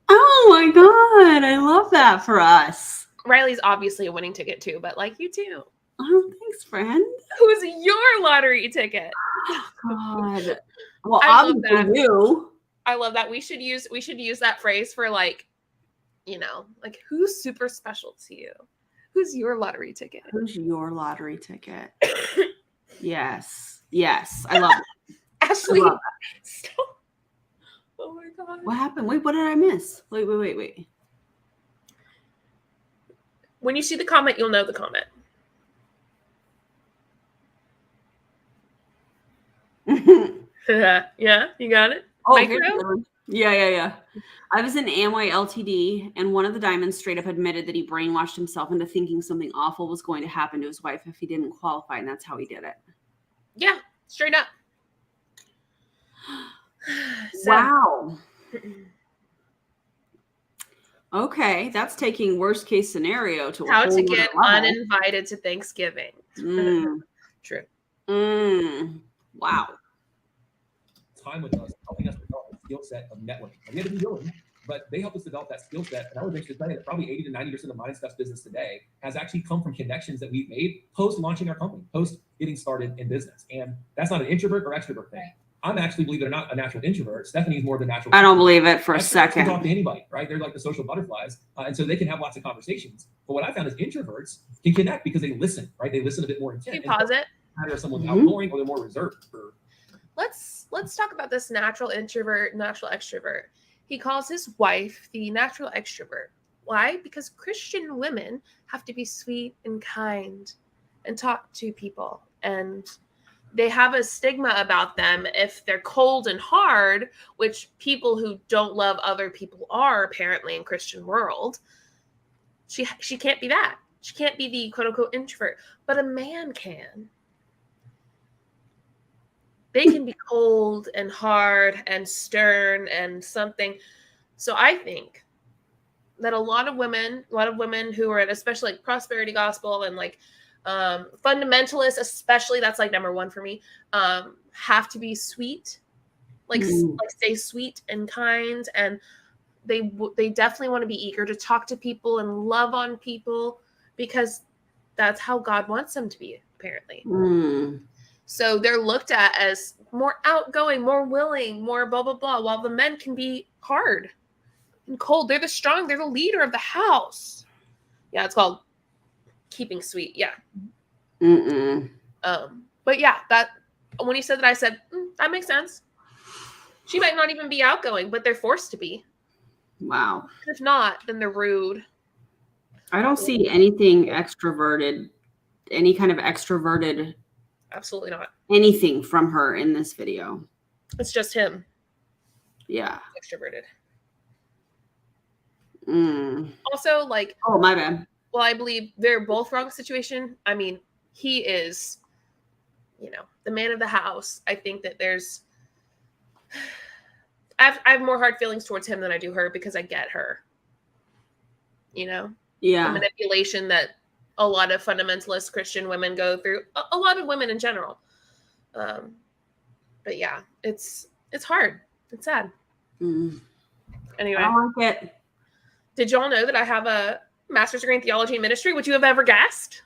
Oh my God. I love that for us. Riley's obviously a winning ticket too, but like you too. Oh, thanks, friend. Who's your lottery ticket? God. Well, I love obviously that. you. I love that. We should use that phrase for like, like who's super special to you? Who's your lottery ticket? Who's your lottery ticket? Yes. Yes. I love it. Ashley. I love Stop. Oh my God. What happened? Wait, what did I miss? Wait. When you see the comment, you'll know the comment. Yeah, you got it. Oh, Micro? here's another one. Yeah. I was in Amway Ltd, and one of the diamonds straight up admitted that he brainwashed himself into thinking something awful was going to happen to his wife if he didn't qualify, and that's how he did it. Yeah, straight up. So- Wow. Okay, that's taking worst case scenario to a How whole to nother get level. uninvited to Thanksgiving. True. Wow. time with us, helping us develop a skill set of networking. And we had to be willing, but they helped us develop that skill set. And I would venture to say that probably 80 to 90% of my stuff business today has actually come from connections that we've made post launching our company, post getting started in business. And that's not an introvert or extrovert thing. Right. I'm actually, believe it or not, a natural introvert. Stephanie's more the natural. I don't believe it for a Extroverts can second. talk to anybody, right? They're like the social butterflies. And so they can have lots of conversations. But what I found is introverts can connect because they listen, right? They listen a bit more Can intent. you pause it? Matter if someone's Mhm. outgoing or they're more reserved. Let's talk about this natural introvert, natural extrovert. He calls his wife the natural extrovert. Why? Because Christian women have to be sweet and kind and talk to people, and they have a stigma about them if they're cold and hard, which people who don't love other people are apparently in Christian world. She can't be that. She can't be the quote unquote introvert, but a man can. They can be cold and hard and stern and something. So I think that a lot of women who are at especially like prosperity gospel and like fundamentalists, especially, that's like number one for me, have to be sweet, like stay sweet and kind, and they definitely want to be eager to talk to people and love on people, because that's how God wants them to be, apparently. Mm. So they're looked at as more outgoing, more willing, more blah, blah, blah, while the men can be hard and cold. They're the leader of the house. Yeah, it's called Keeping Sweet. Yeah. Mm-mm. But yeah, that when he said that, I said, that makes sense. She might not even be outgoing, but they're forced to be. Wow. If not, then they're rude. I don't see anything extroverted, any kind of extroverted, Absolutely not. anything from her in this video. It's just him. Yeah. Extroverted. Mm. Also, like, Oh, my bad. well, I believe they're both wrong situation. I mean, he is, the man of the house. I think that I have more hard feelings towards him than I do her because I get her. The Yeah. manipulation that a lot of fundamentalist Christian women go through, a lot of women in general. But yeah, it's hard. It's sad. Mm. Anyway, I don't like it. did y'all know that I have a master's degree in theology and ministry? Would you have ever guessed?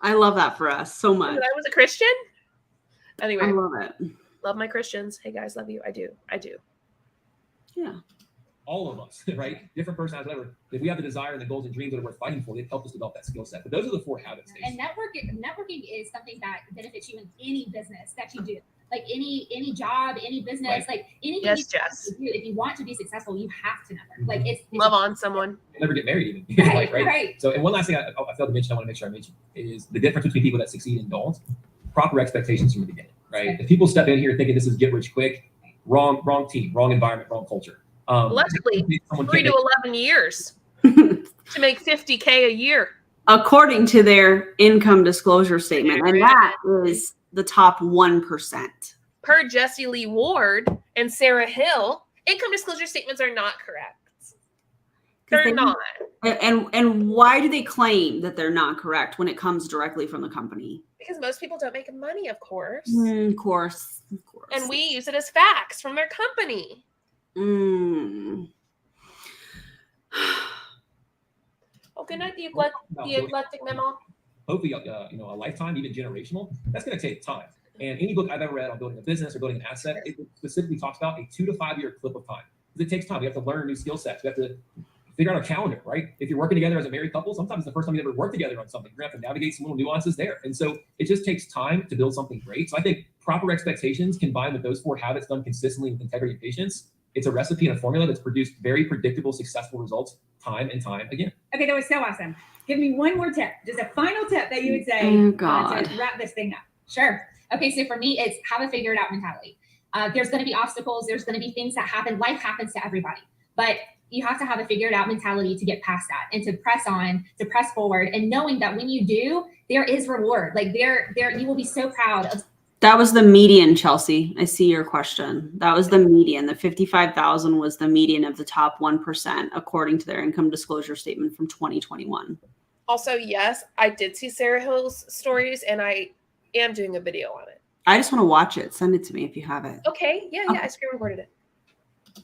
I love that for us so much. That I was a Christian? Anyway, I love it. love my Christians. Hey guys, love you. I do. Yeah. All of us, right? Different personalities, whatever. If we have the desire and the goals and dreams that are worth fighting for, they've helped us develop that skill set. But those are the 4 habits. And networking is something that benefits you in any business that you do. Like any job, any business, Right. like anything Yes, you Jess. do. If you want to be successful, you have to network. Like it's Love on someone. You'll never get married even. Right, Like, right. So, and one last thing I failed to mention, I want to make sure I mention, is the difference between people that succeed and don't. Proper expectations from the beginning, right? If people step in here thinking this is get rich quick, wrong team, wrong environment, wrong culture. Allegedly, someone 3 can't to 11 years to make $50K a year. According to their income disclosure statement. And that is the top 1%. Per Jessie Lee Ward and Sarah Hill, income disclosure statements are not correct. They're not. And why do they claim that they're not correct when it comes directly from the company? Because most people don't make money, of course. Of course. And we use it as facts from their company. Mm. Oh, good night, the eclectic memo. hopefully, a lifetime, even generational. That's going to take time. And any book I've ever read on building a business or building an asset, it specifically talks about a 2 to 5 year clip of time. Because it takes time. We have to learn new skill sets. We have to figure out a calendar, right? If you're working together as a married couple, sometimes the first time you ever work together on something, you're going to have to navigate some little nuances there. And so it just takes time to build something great. So I think proper expectations combined with those 4 habits done consistently with integrity and patience, it's a recipe and a formula that's produced very predictable, successful results time and time again. Okay, that was so awesome. Give me one more tip, just a final tip that you would say Oh, God. to wrap this thing up. Sure. Okay, so for me, it's have a figure it out mentality. There's going to be obstacles. There's going to be things that happen. Life happens to everybody, but you have to have a figure it out mentality to get past that and to press on, to press forward, and knowing that when you do, there is reward. Like there, you will be so proud of. That was the median, Chelsea. I see your question. That was the median. The 55,000 was the median of the top 1%, according to their income disclosure statement from 2021. Also, yes, I did see Sarah Hill's stories, and I am doing a video on it. I just want to watch it. Send it to me if you have it. Okay, yeah, I screen recorded it.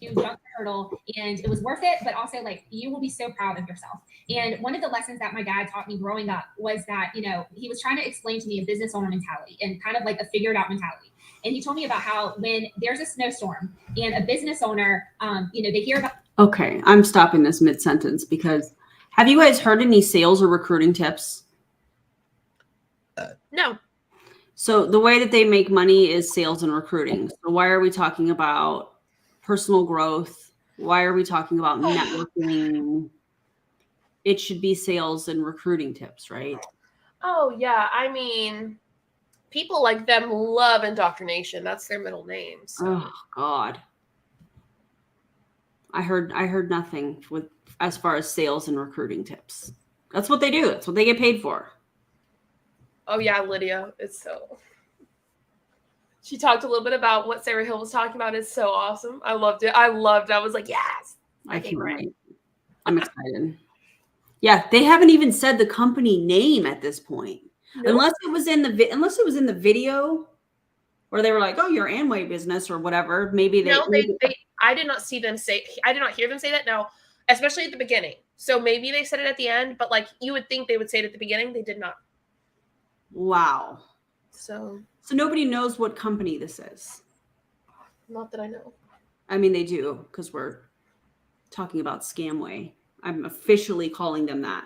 You jumped the hurdle and it was worth it, but also like you will be so proud of yourself. And one of the lessons that my dad taught me growing up was that, he was trying to explain to me a business owner mentality and kind of like a figured out mentality. And he told me about how when there's a snowstorm and a business owner, they hear about. Okay, I'm stopping this mid-sentence because have you guys heard any sales or recruiting tips? No. So the way that they make money is sales and recruiting. So why are we talking about personal growth? Why are we talking about networking? It should be sales and recruiting tips, right? Oh, yeah. I mean, people like them love indoctrination. That's their middle name. So. Oh, God. I heard nothing with as far as sales and recruiting tips. That's what they do. That's what they get paid for. Oh, yeah, Lydia. It's so... She talked a little bit about what Sarah Hill was talking about. It's so awesome. I loved it. I was like, yes. I can't wait. I'm excited. Yeah, they haven't even said the company name at this point. Nope. Unless it was in the video where they were like, "Oh, your Amway business" or whatever. Maybe they. No, I did not see them say. I did not hear them say that. No, especially at the beginning. So maybe they said it at the end, but like you would think they would say it at the beginning. They did not. Wow. So nobody knows what company this is. not that I know. I mean, they do because we're talking about Scamway. I'm officially calling them that.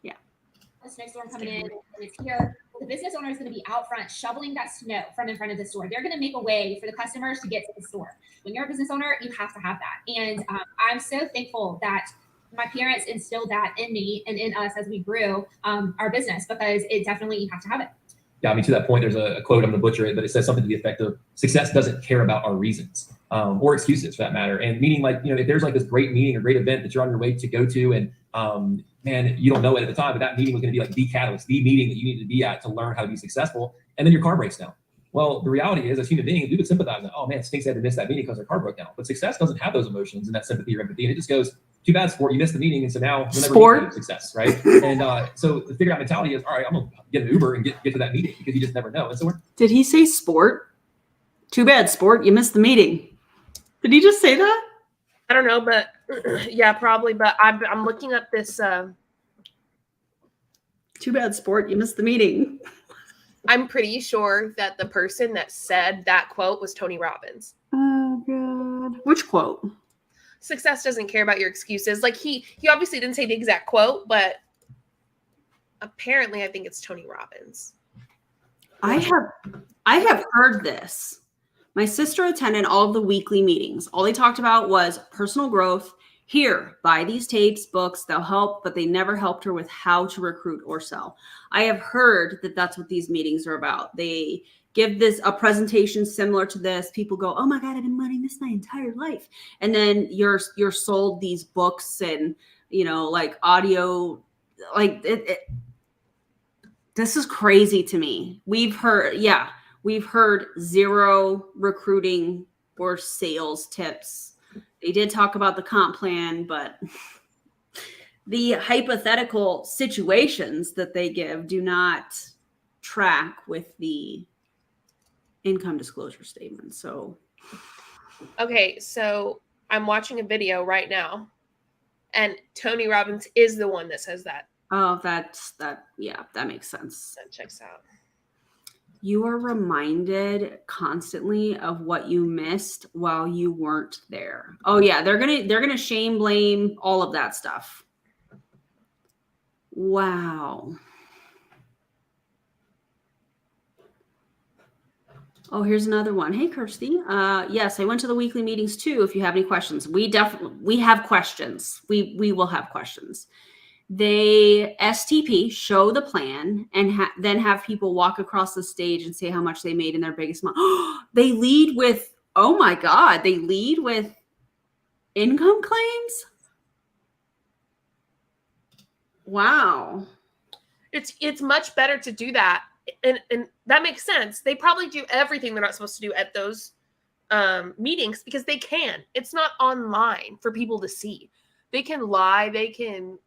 Yeah. A snowstorm coming in and it's here. The business owner is going to be out front shoveling that snow from in front of the store. They're going to make a way for the customers to get to the store. When you're a business owner, you have to have that. And I'm so thankful that my parents instilled that in me and in us as we grew our business, because it definitely, you have to have it. Yeah, I mean, to that point, there's a quote, I'm going to butcher it, but it says something to the effect of success doesn't care about our reasons or excuses for that matter. And meaning like, you know, if there's like this great meeting or great event that you're on your way to go to and man, you don't know it at the time, but that meeting was going to be like the catalyst, the meeting that you needed to be at to learn how to be successful. And then your car breaks down. Well, the reality is as human beings, we would sympathize that, oh man, it stinks I had to miss that meeting because their car broke down. But success doesn't have those emotions and that sympathy or empathy. And it just goes, too bad, sport, you missed the meeting. And so now you'll never success, right? And so the figure out mentality is, all right, I'm going to get an Uber and get to that meeting because you just never know. And so Did he say sport? Too bad, sport, you missed the meeting. Did he just say that? I don't know, but yeah, probably. But I'm looking up this. Too bad, sport, you missed the meeting. I'm pretty sure that the person that said that quote was Tony Robbins. Oh, God. Which quote? Success doesn't care about your excuses. Like he obviously didn't say the exact quote, but apparently I think it's Tony Robbins. I have heard this. My sister attended all of the weekly meetings. All they talked about was personal growth. Here, buy these tapes, books, they'll help, but they never helped her with how to recruit or sell. I have heard that that's what these meetings are about. They give a presentation similar to this. People go, oh my God, I've been wanting this my entire life. And then you're sold these books and, you know, like audio, like this is crazy to me. We've heard zero recruiting or sales tips. They did talk about the comp plan, but the hypothetical situations that they give do not track with the income disclosure statement. So, okay, so I'm watching a video right now, and Tony Robbins is the one that says that. Oh, that makes sense. That checks out. You are reminded constantly of what you missed while you weren't there. Oh yeah, they're gonna shame, blame, all of that stuff. Wow. Oh, here's another one. Hey, Kirsty. Yes, I went to the weekly meetings too. If you have any questions, we have questions. We will have questions. They STP, show the plan, and then have people walk across the stage and say how much they made in their biggest month. They lead with, oh my God, they lead with income claims? Wow. It's much better to do that. And that makes sense. They probably do everything they're not supposed to do at those meetings because they can. It's not online for people to see. They can lie. They can,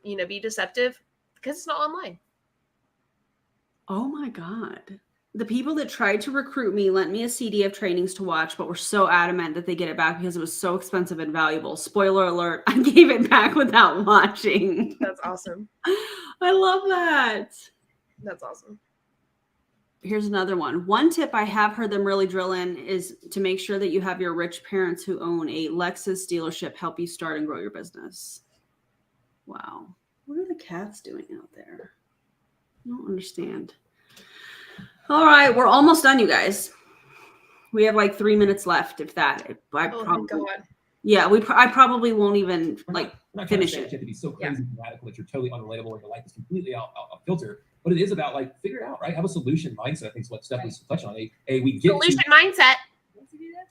be deceptive because it's not online. Oh my God. The people that tried to recruit me lent me a CD of trainings to watch, but were so adamant that they get it back because it was so expensive and valuable. Spoiler alert, I gave it back without watching. That's awesome. I love that. That's awesome. Here's another one. One tip I have heard them really drill in is to make sure that you have your rich parents who own a Lexus dealership help you start and grow your business. Wow. What are the cats doing out there? I don't understand. All right. We're almost done, you guys. We have like 3 minutes left, if that. Thank God. Yeah, I probably won't even finish it. You have to be so crazy radical that you're totally unrelatable or your life is completely out filter. But it is about figure it out, right? Have a solution mindset. I think is what Steph was touching on. We get solution mindset.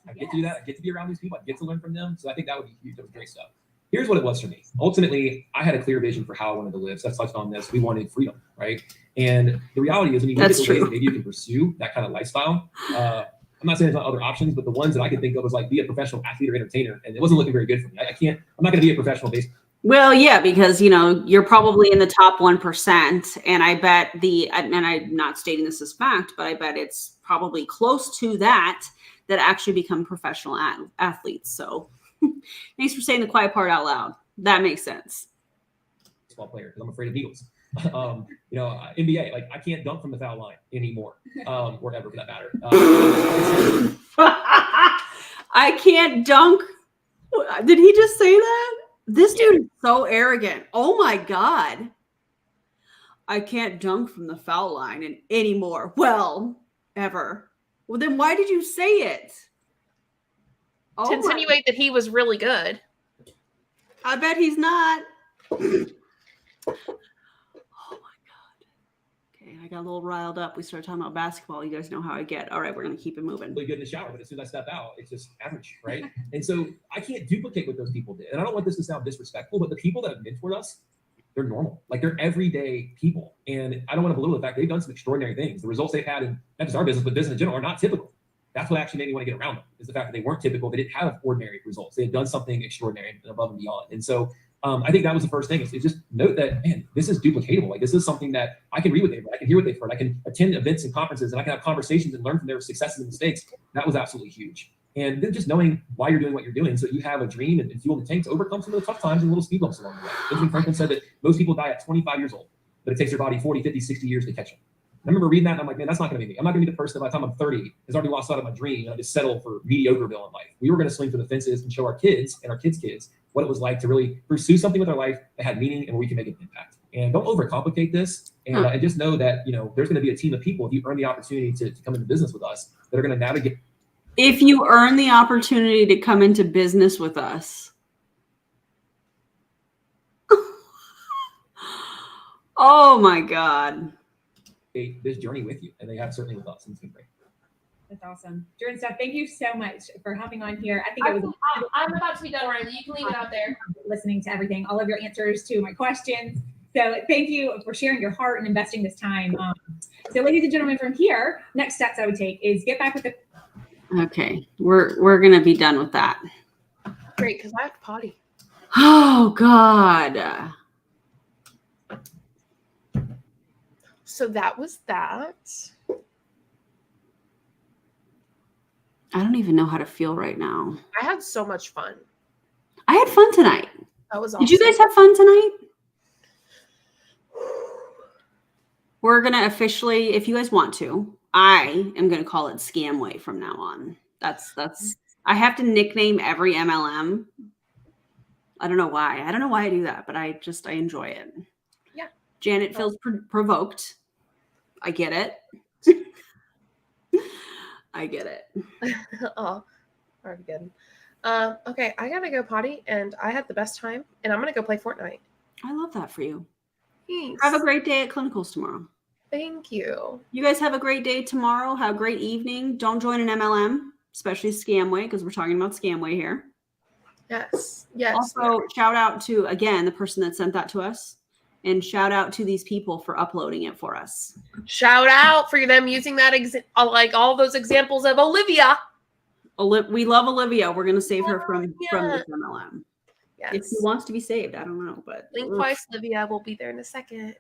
I get to do that. I get to be around these people. I get to learn from them. So I think that would be huge. That was great stuff. Here's what it was for me. Ultimately, I had a clear vision for how I wanted to live. So that's touched on this. We wanted freedom, right? And the reality is when you look at the ways maybe you can pursue that kind of lifestyle, I'm not saying there's not other options, but the ones that I could think of was be a professional athlete or entertainer. And it wasn't looking very good for me. I'm not going to be a professional baseball. Well, yeah, because, you're probably in the top 1%. And I bet and I'm not stating this as fact, but I bet it's probably close to that actually become professional athletes. So thanks for saying the quiet part out loud. That makes sense. Baseball player because I'm afraid of needles. NBA, like I can't dunk from the foul line anymore, or ever for that matter. I can't dunk. Did he just say that? This dude is so arrogant. Oh my God. I can't dunk from the foul line anymore. Well, ever. Well, then why did you say it? To insinuate that he was really good. I bet he's not. Oh my God. Okay, I got a little riled up. We started talking about basketball. You guys know how I get. All right, we're going to keep it moving. Really good in the shower, but as soon as I step out, it's just average, right? And so I can't duplicate what those people did. And I don't want this to sound disrespectful, but the people that have mentored us, they're normal. Like they're everyday people. And I don't want to belittle the fact they've done some extraordinary things. The results they've had in not just our business, but business in general are not typical. That's what actually made me want to get around them, is the fact that they weren't typical. They didn't have ordinary results. They had done something extraordinary and above and beyond. And so I think that was the first thing, is just note that, man, this is duplicatable. Like this is something that I can read what they've read. I can hear what they've heard. I can attend events and conferences, and I can have conversations and learn from their successes and mistakes. That was absolutely huge. And then just knowing why you're doing what you're doing, so you have a dream and fuel in the tank to overcome some of the tough times and little speed bumps along the way. Benjamin Franklin said that most people die at 25 years old, but it takes their body 40, 50, 60 years to catch them. I remember reading that and I'm like, man, that's not going to be me. I'm not going to be the person that by the time I'm 30 has already lost sight of my dream and I just settle for Mediocriville in life. We were going to swing for the fences and show our kids and our kids' kids what it was like to really pursue something with our life that had meaning and where we can make an impact. And don't overcomplicate this. And just know that, there's going to be a team of people, if you earn the opportunity to come into business with us, that are going to navigate. If you earn the opportunity to come into business with us. Oh my God. This journey with you, and they have certainly with us, and it's been great. That's awesome. Drew and Steph, thank you so much for hopping on here. I think it was I'm about to be done, Riley. You can leave it out there. Listening to everything, all of your answers to my questions. So thank you for sharing your heart and investing this time. So ladies and gentlemen, from here, next steps I would take is get back with the. Okay, we're gonna be done with that. Great, because I have to potty. Oh God. So that was that. I don't even know how to feel right now. I had so much fun. I had fun tonight. That was awesome. Did you guys have fun tonight? We're going to officially, if you guys want to, I am going to call it Scamway from now on. That's I have to nickname every MLM. I don't know why. I don't know why I do that, but I enjoy it. Yeah. Janet feels provoked. I get it. I get it. Oh, already good. Okay, I gotta go potty, and I had the best time, and I'm gonna go play Fortnite. I love that for you. Thanks. Have a great day at clinicals tomorrow. Thank you. You guys have a great day tomorrow. Have a great evening. Don't join an MLM, especially Scamway, because we're talking about Scamway here. Yes. Yes. Also, shout out to, again, the person that sent that to us. And shout out to these people for uploading it for us. Shout out for them using that, like all those examples of Olivia. We love Olivia. We're going to save her from this MLM. Yes. If she wants to be saved, I don't know. But Link twice, Olivia. We'll be there in a second.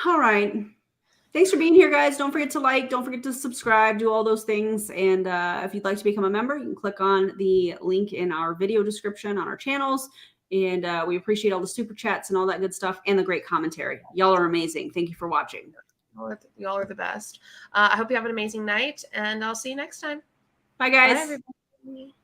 All right. Thanks for being here, guys. Don't forget to like. Don't forget to subscribe. Do all those things. And if you'd like to become a member, you can click on the link in our video description on our channels. And we appreciate all the super chats and all that good stuff and the great commentary. Y'all are amazing. Thank you for watching. Y'all are the best. I hope you have an amazing night, and I'll see you next time. Bye, guys. Bye, everybody.